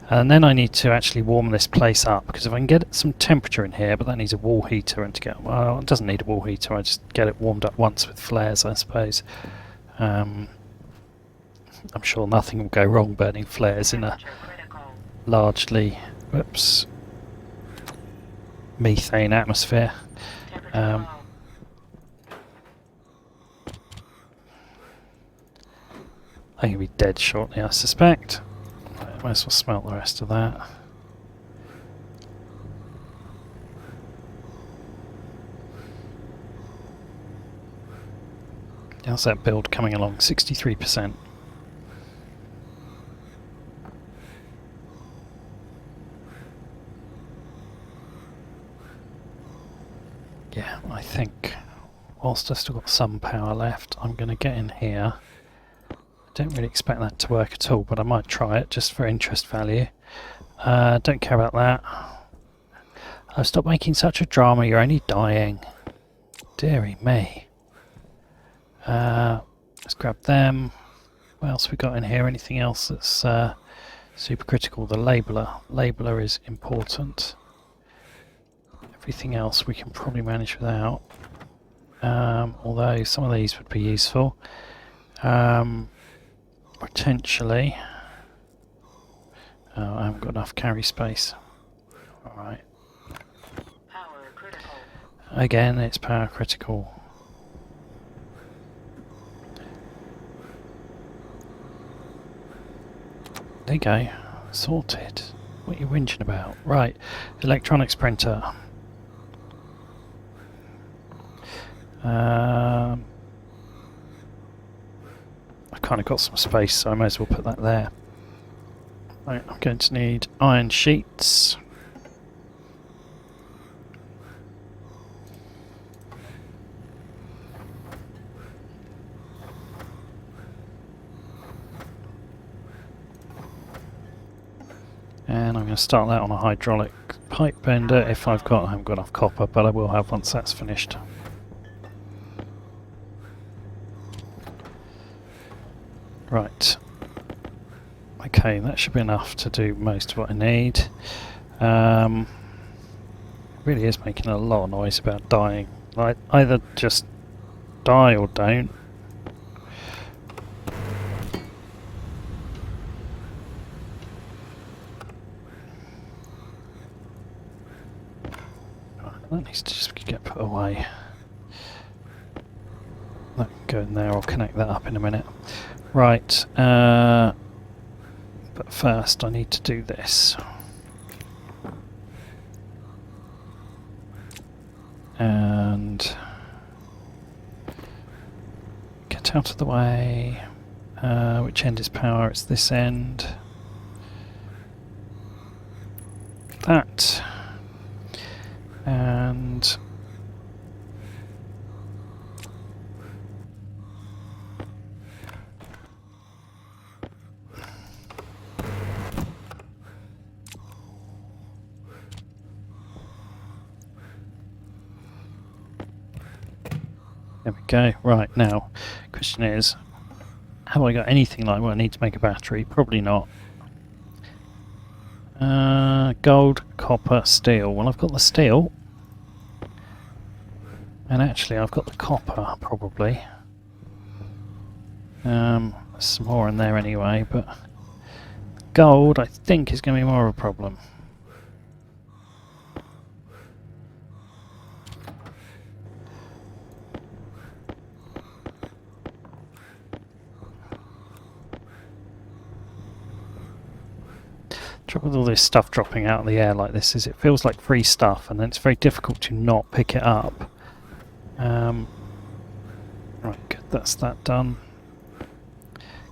And then I need to actually warm this place up, because if I can get some temperature in here, but that needs a wall heater, and to get, well, it doesn't need a wall heater, I just get it warmed up once with flares, I suppose. I'm sure nothing will go wrong burning flares in a largely, whoops, methane atmosphere. I'm going to be dead shortly, I suspect. Might as well smelt the rest of that. How's that build coming along? 63%. Yeah, I think whilst I've still got some power left, I'm going to get in here. I don't really expect that to work at all, but I might try it just for interest value. Don't care about that. Oh, stop making such a drama, you're only dying. Deary me. Let's grab them. What else we got in here? Anything else that's super critical? The labeler. Labeler is important. Everything else we can probably manage without. Although some of these would be useful. Potentially. Oh, I haven't got enough carry space. Alright. Power critical. Again, it's power critical. There you go. Sorted. What are you whinging about? Right. Electronics printer. I've kind of got some space, so I may as well put that there. Right, I'm going to need iron sheets. And I'm going to start that on a hydraulic pipe bender if I haven't got enough copper, but I will have once that's finished. Right. Okay, that should be enough to do most of what I need. It really is making a lot of noise about dying. Like, either just die or don't. That needs to just get put away. That can go in there, I'll connect that up in a minute. Right, but first I need to do this. And get out of the way. Which end is power? It's this end. That. And there we go. Right, now, question is, have I got anything like what I need to make a battery? Probably not. Gold, copper, steel. Well, I've got the steel. And actually, I've got the copper, probably. There's some more in there anyway, but gold, I think, is going to be more of a problem. Trouble with all this stuff dropping out of the air like this is it feels like free stuff, and then it's very difficult to not pick it up. Right, good, that's that done.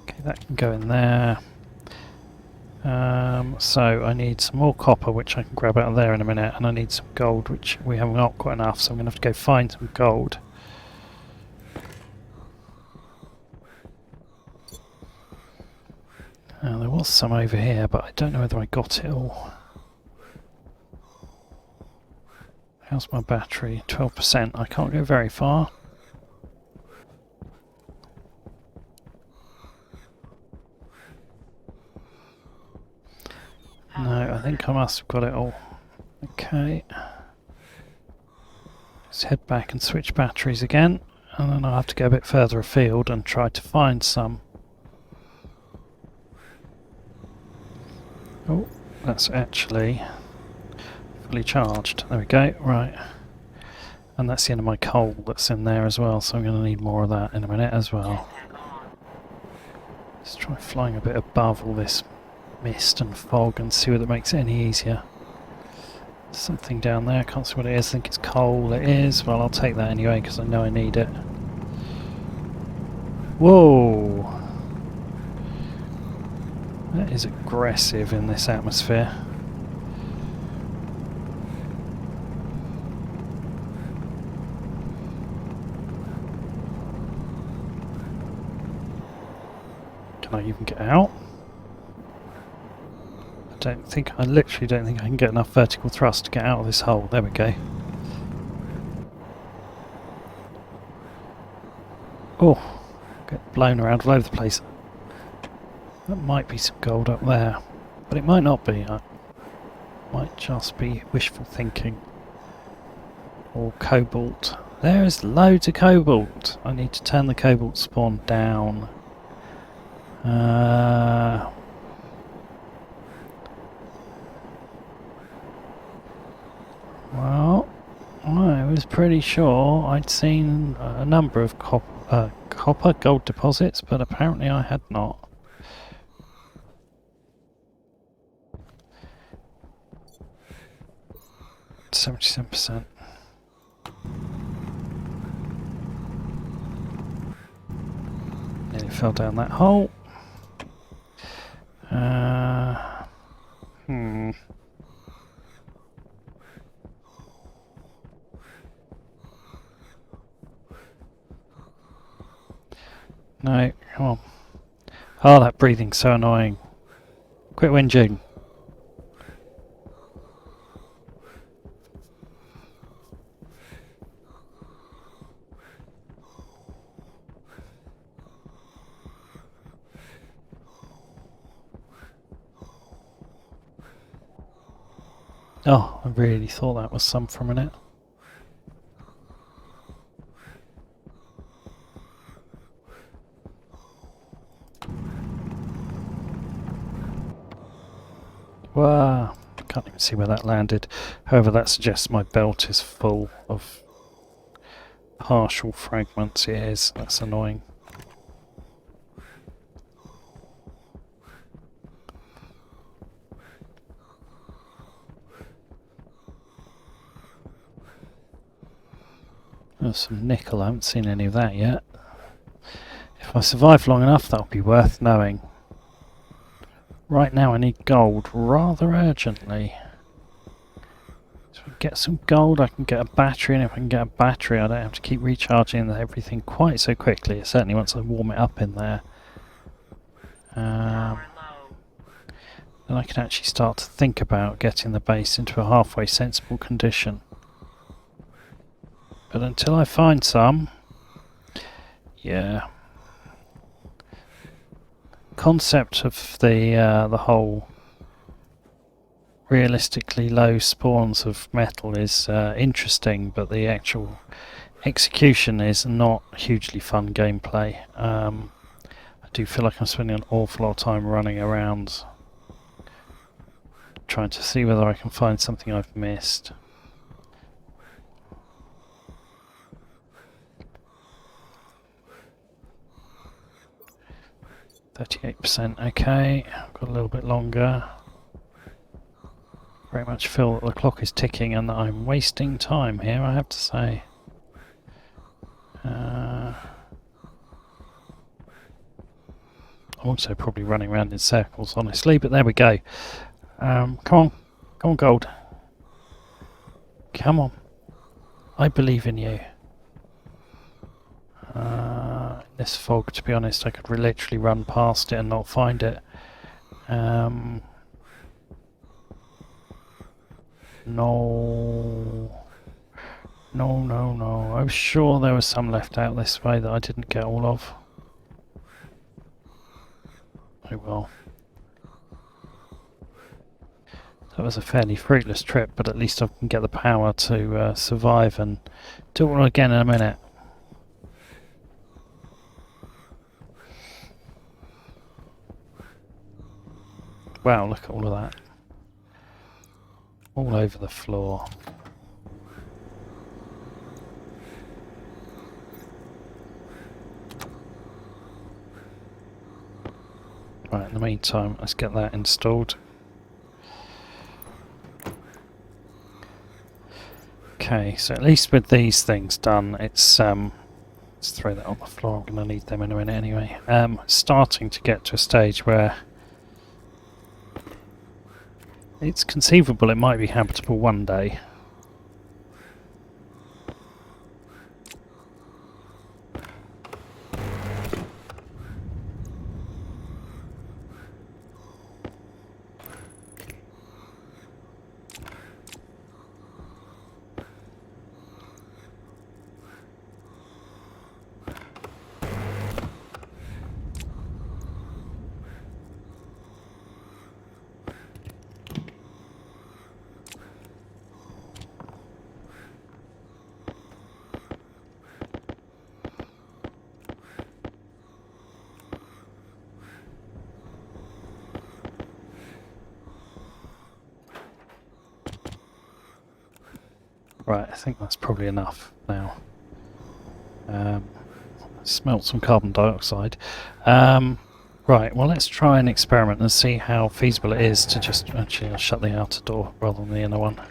Okay, that can go in there. So I need some more copper, which I can grab out of there in a minute, and I need some gold, which we haven't got quite enough, so I'm going to have to go find some gold. There was some over here, but I don't know whether I got it all. How's my battery? 12%. I can't go very far. No, I think I must have got it all. Okay. Let's head back and switch batteries again, and then I'll have to go a bit further afield and try to find some. Oh, that's actually fully charged. There we go, right. And that's the end of my coal that's in there as well, so I'm going to need more of that in a minute as well. Let's try flying a bit above all this mist and fog and see whether it makes it any easier. Something down there, I can't see what it is. I think it's coal. It is. Well, I'll take that anyway because I know I need it. Whoa! That is aggressive in this atmosphere. Can I even get out? I literally don't think I can get enough vertical thrust to get out of this hole. There we go. Oh, get blown around all over the place. That might be some gold up there, but it might not be. It might just be wishful thinking. Or cobalt. There is loads of cobalt. I need to turn the cobalt spawn down. Well, I was pretty sure I'd seen a number of copper gold deposits, but apparently I had not. %. Nearly fell down that hole. No, come on. Oh, that breathing's so annoying. Quit whinging. Oh, I really thought that was some for a minute. Wow, can't even see where that landed. However, that suggests my belt is full of partial fragments. It is, that's annoying. There's some nickel, I haven't seen any of that yet. If I survive long enough, that'll be worth knowing. Right now I need gold rather urgently. So if I get some gold, I can get a battery, and if I can get a battery I don't have to keep recharging everything quite so quickly, certainly once I warm it up in there. Then I can actually start to think about getting the base into a halfway sensible condition. But until I find some, yeah. Concept of the whole realistically low spawns of metal is interesting, but the actual execution is not hugely fun gameplay. I do feel like I'm spending an awful lot of time running around trying to see whether I can find something I've missed. %, okay, I've got a little bit longer. Very much feel that the clock is ticking and that I'm wasting time here, I have to say. I'm also probably running around in circles, honestly, but there we go. Come on gold. Come on. I believe in you. This fog, to be honest, I could literally run past it and not find it. No. I was sure there was some left out this way that I didn't get all of. Oh well. That was a fairly fruitless trip, but at least I can get the power to survive and do it all again in a minute. Wow, look at all of that. All over the floor. Right, in the meantime, let's get that installed. Okay, so at least with these things done, it's Let's throw that on the floor, I'm going to need them in a minute anyway. Starting to get to a stage where it's conceivable it might be habitable one day. Right, I think that's probably enough now. Smelt some carbon dioxide. Right, well let's try an experiment and see how feasible it is to just... Actually, I'll shut the outer door rather than the inner one.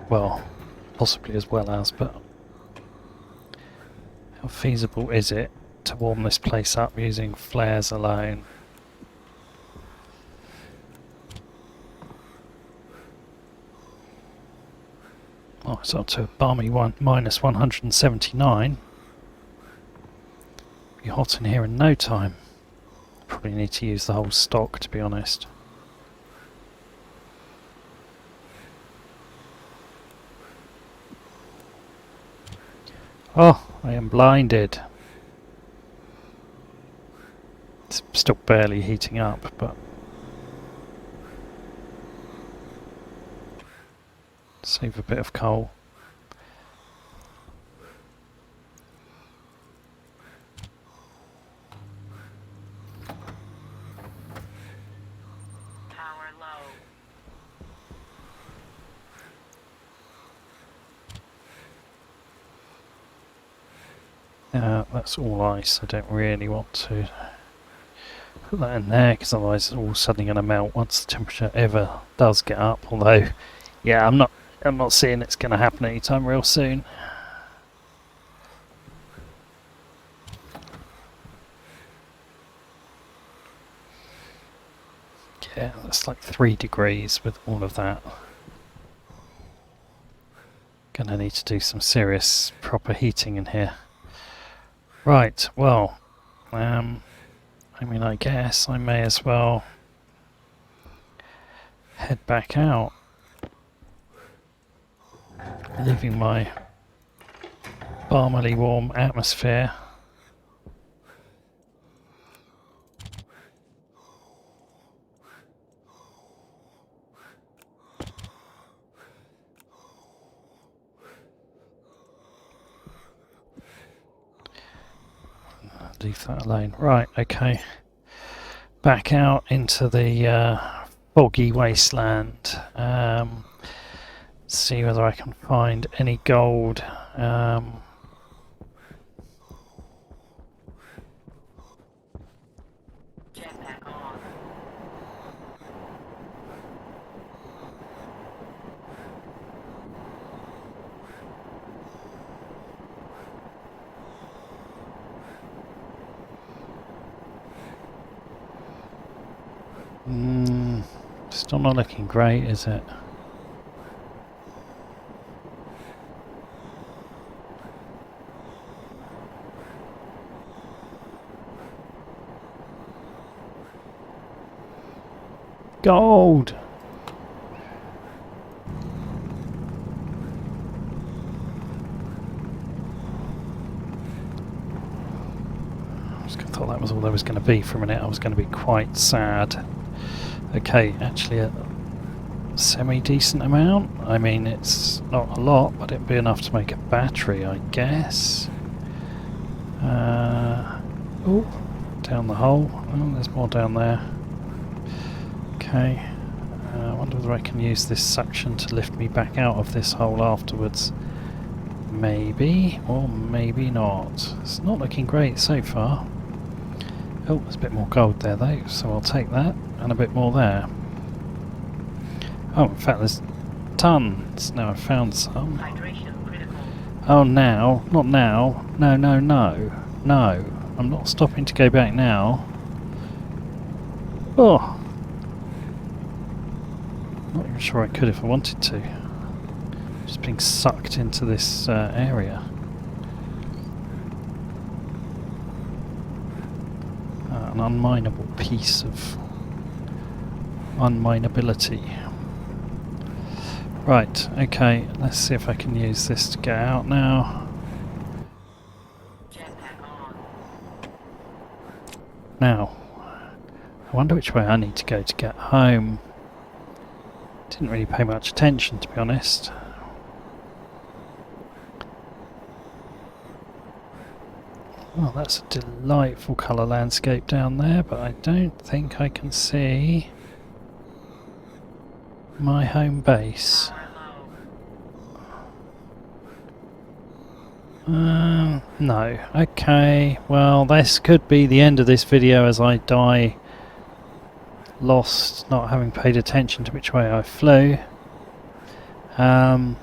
Well, possibly as well as, but... How feasible is it to warm this place up using flares alone? Oh, it's up to a balmy minus 179. Be hot in here in no time. Probably need to use the whole stock, to be honest. Oh, I am blinded. It's still barely heating up, but... Save a bit of coal. Power low. That's all ice. I don't really want to put that in there because otherwise it's all suddenly going to melt once the temperature ever does get up. Although, yeah, I'm not seeing it's going to happen anytime real soon. Yeah, that's like 3 degrees with all of that. Gonna need to do some serious proper heating in here. Right, well, I mean, I guess I may as well head back out, leaving my balmily warm atmosphere. Leave that alone. Right, okay. Back out into the foggy wasteland. See whether I can find any gold. Jetpack on. Still not looking great, is it? Gold! I thought that was all there was going to be for a minute. I was going to be quite sad. Okay, actually a semi-decent amount. I mean, it's not a lot, but it'd be enough to make a battery, I guess. Oh, down the hole. Oh, there's more down there. Okay. I wonder whether I can use this suction to lift me back out of this hole afterwards. Maybe, or maybe not. It's not looking great so far. Oh, there's a bit more gold there though, so I'll take that, and a bit more there. Oh, in fact there's tons. Now I've found some. Hydration critical. Oh, now. Not now. No, no, no. No. I'm not stopping to go back now. Oh. Not even sure I could if I wanted to. Just being sucked into this area. An unminable piece of unminability. Right, okay, let's see if I can use this to get out now. Jetpack on. Now, I wonder which way I need to go to get home. Didn't really pay much attention, to be honest. Well, that's a delightful colour landscape down there, but I don't think I can see my home base. Power low. No. Okay, well, this could be the end of this video as I die lost, not having paid attention to which way I flew. But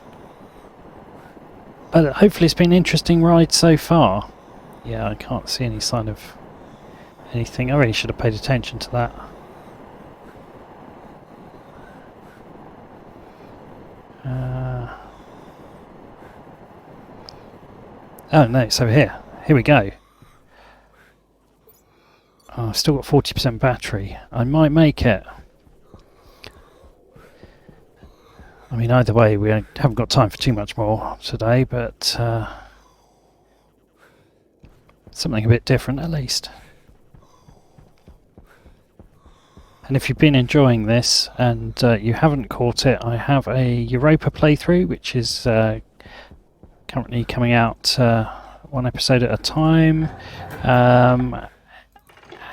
hopefully it's been an interesting ride so far. Yeah, I can't see any sign of anything. I really should have paid attention to that. Oh no, it's over here. Here we go. Oh, I've still got 40% battery. I might make it. I mean, either way, we haven't got time for too much more today, but something a bit different at least. And if you've been enjoying this and you haven't caught it, I have a Europa playthrough, which is currently coming out one episode at a time.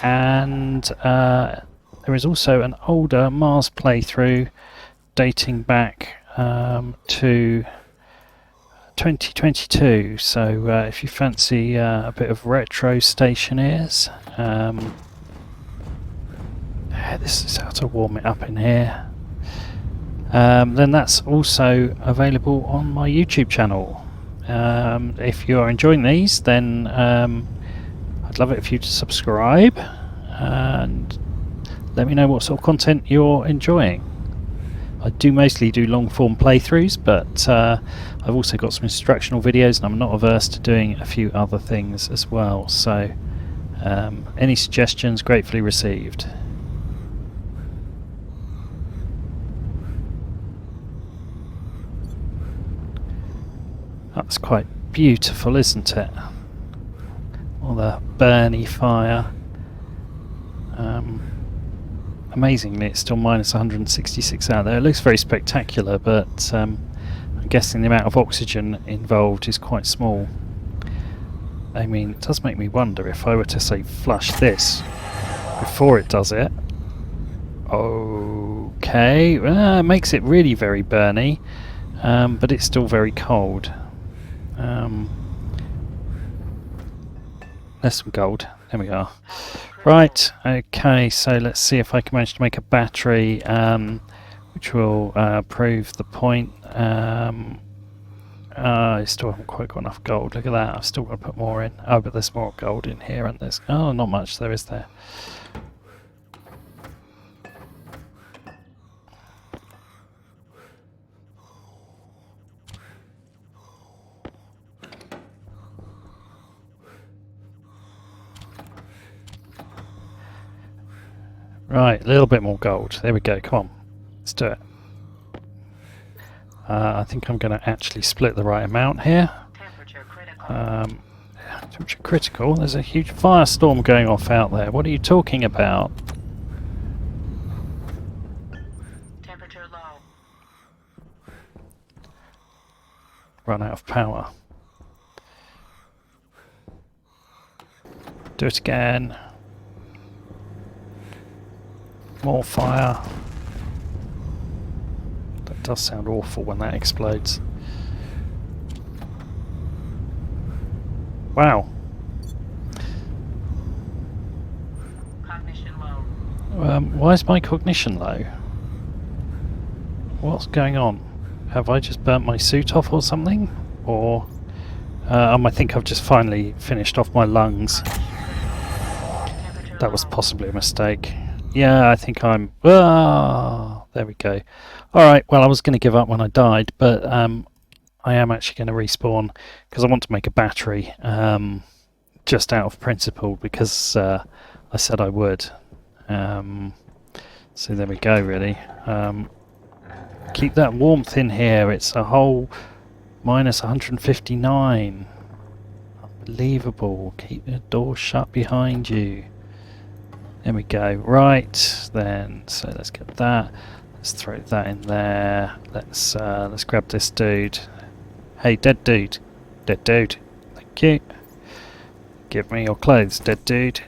And there is also an older Mars playthrough dating back to 2022. So if you fancy a bit of retro Stationeers, this is how to warm it up in here. Then that's also available on my YouTube channel. If you are enjoying these, then I'd love it if you to subscribe and let me know what sort of content you're enjoying. I do mostly do long form playthroughs, but I've also got some instructional videos and I'm not averse to doing a few other things as well. So any suggestions gratefully received. That's quite beautiful, isn't it? All the burny fire. Amazingly, it's still minus 166 out there. It looks very spectacular, but I'm guessing the amount of oxygen involved is quite small. I mean, it does make me wonder if I were to, say, flush this before it does it. Okay, it makes it really very burny, but it's still very cold. There's some gold. There we are. Right, okay, so let's see if I can manage to make a battery which will prove the point. I still haven't quite got enough gold. Look at that, I've still got to put more in. Oh, but there's more gold in here, and there's... Oh, not much there, is there? Right, a little bit more gold. There we go, come on. Let's do it. I think I'm going to actually split the right amount here. Temperature critical. Temperature critical? There's a huge firestorm going off out there. What are you talking about? Temperature low. Run out of power. Do it again. More fire. That does sound awful when that explodes. Wow. Cognition low. Why is my cognition low? What's going on? Have I just burnt my suit off or something? Or I think I've just finally finished off my lungs. Temperature That was low. possibly a mistake. Yeah, I think I'm... Ah, there we go. Alright, well I was going to give up when I died, but I am actually going to respawn because I want to make a battery, just out of principle, because I said I would. So there we go, really. Keep that warmth in here. It's a whole minus 159. Unbelievable. Keep the door shut behind you. There we go. Right then. So let's get that. Let's throw that in there. Let's grab this dude. Hey, dead dude. Dead dude. Thank you. Give me your clothes, dead dude.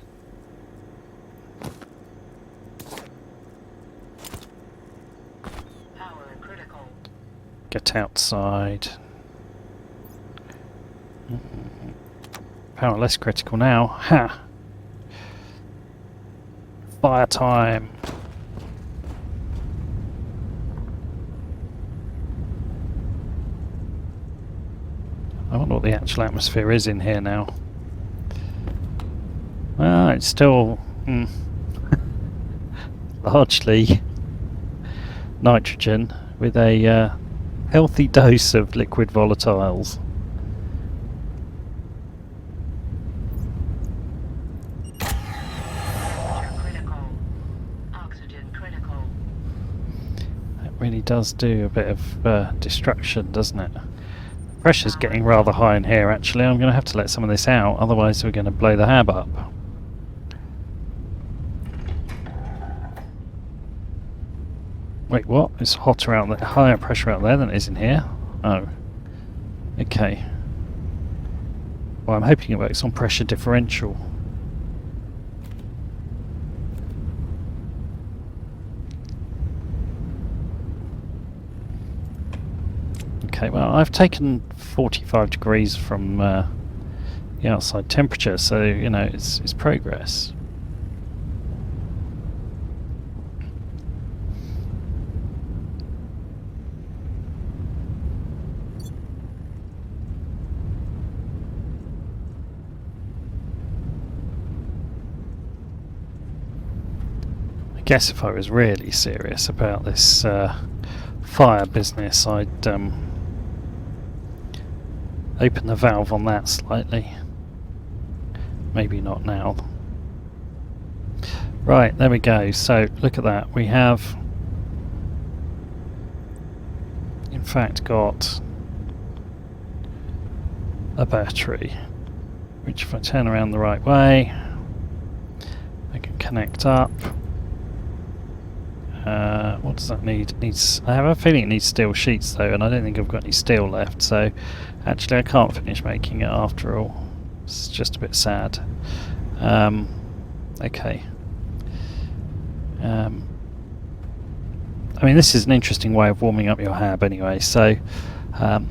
Power critical. Get outside. Power less critical now. Ha! Fire time. I wonder what the actual atmosphere is in here now. Well, it's still largely nitrogen with a healthy dose of liquid volatiles. Temperature critical. Oxygen critical. It really does do a bit of destruction, doesn't it? Pressure's getting rather high in here, actually. I'm going to have to let some of this out, otherwise we're going to blow the hab up. Wait, what? It's hotter out there, higher pressure out there than it is in here? Oh. Okay. Well, I'm hoping it works on pressure differential. Okay, well, I've taken 45 degrees from the outside temperature, so, you know, it's progress. I guess if I was really serious about this fire business, I'd open the valve on that slightly. Maybe not now. Right, there we go. So look at that. We have in fact got a battery, which if I turn around the right way, I can connect up. What does that need? It needs, I have a feeling it needs steel sheets though, and I don't think I've got any steel left, so actually I can't finish making it after all. It's just a bit sad. Okay. I mean, this is an interesting way of warming up your hab anyway, so there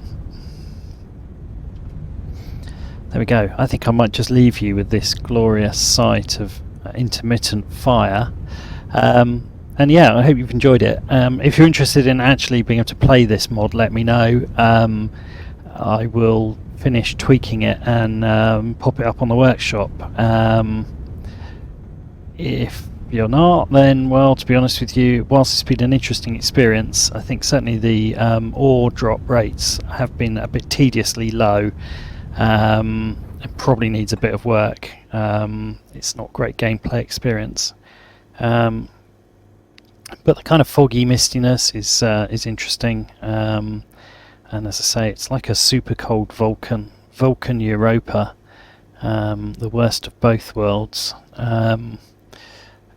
we go. I think I might just leave you with this glorious sight of intermittent fire. And yeah, I hope you've enjoyed it. If you're interested in actually being able to play this mod, let me know. I will finish tweaking it and pop it up on the workshop. If you're not, then, well, to be honest with you, whilst it's been an interesting experience, I think certainly the ore drop rates have been a bit tediously low. It probably needs a bit of work. It's not great gameplay experience. But the kind of foggy mistiness is interesting, and as I say, it's like a super cold Vulcan Europa, the worst of both worlds,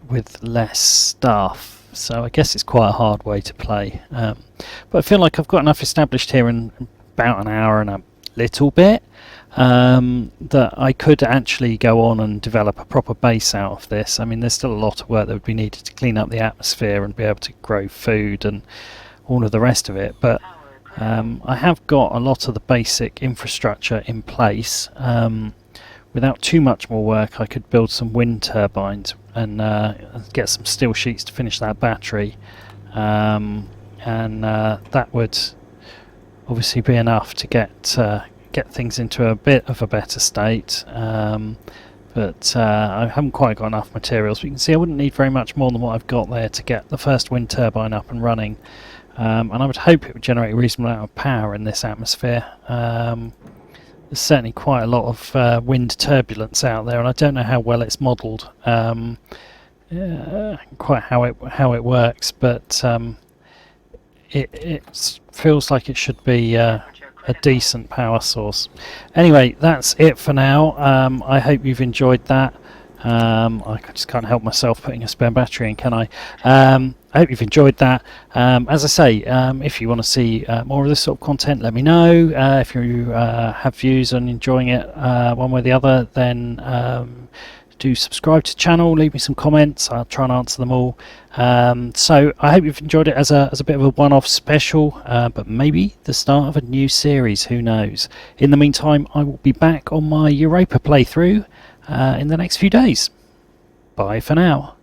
with less stuff. So I guess it's quite a hard way to play. But I feel like I've got enough established here in about an hour and a little bit, that I could actually go on and develop a proper base out of this. I mean, there's still a lot of work that would be needed to clean up the atmosphere and be able to grow food and all of the rest of it, but I have got a lot of the basic infrastructure in place. Without too much more work, I could build some wind turbines and get some steel sheets to finish that battery, and that would obviously be enough to get get things into a bit of a better state. But I haven't quite got enough materials. But you can see I wouldn't need very much more than what I've got there to get the first wind turbine up and running. And I would hope it would generate a reasonable amount of power in this atmosphere. There's certainly quite a lot of wind turbulence out there, and I don't know how well it's modelled, quite how it works, but it feels like it should be a decent power source. Anyway, that's it for now. I hope you've enjoyed that. I just can't help myself putting a spare battery in, can I? I hope you've enjoyed that. As I say, if you want to see more of this sort of content, let me know. If you have views on enjoying it one way or the other, then do subscribe to the channel, leave me some comments. I'll try and answer them all. So I hope you've enjoyed it as a bit of a one-off special, but maybe the start of a new series, who knows. In the meantime, I will be back on my Europa playthrough in the next few days. Bye for now.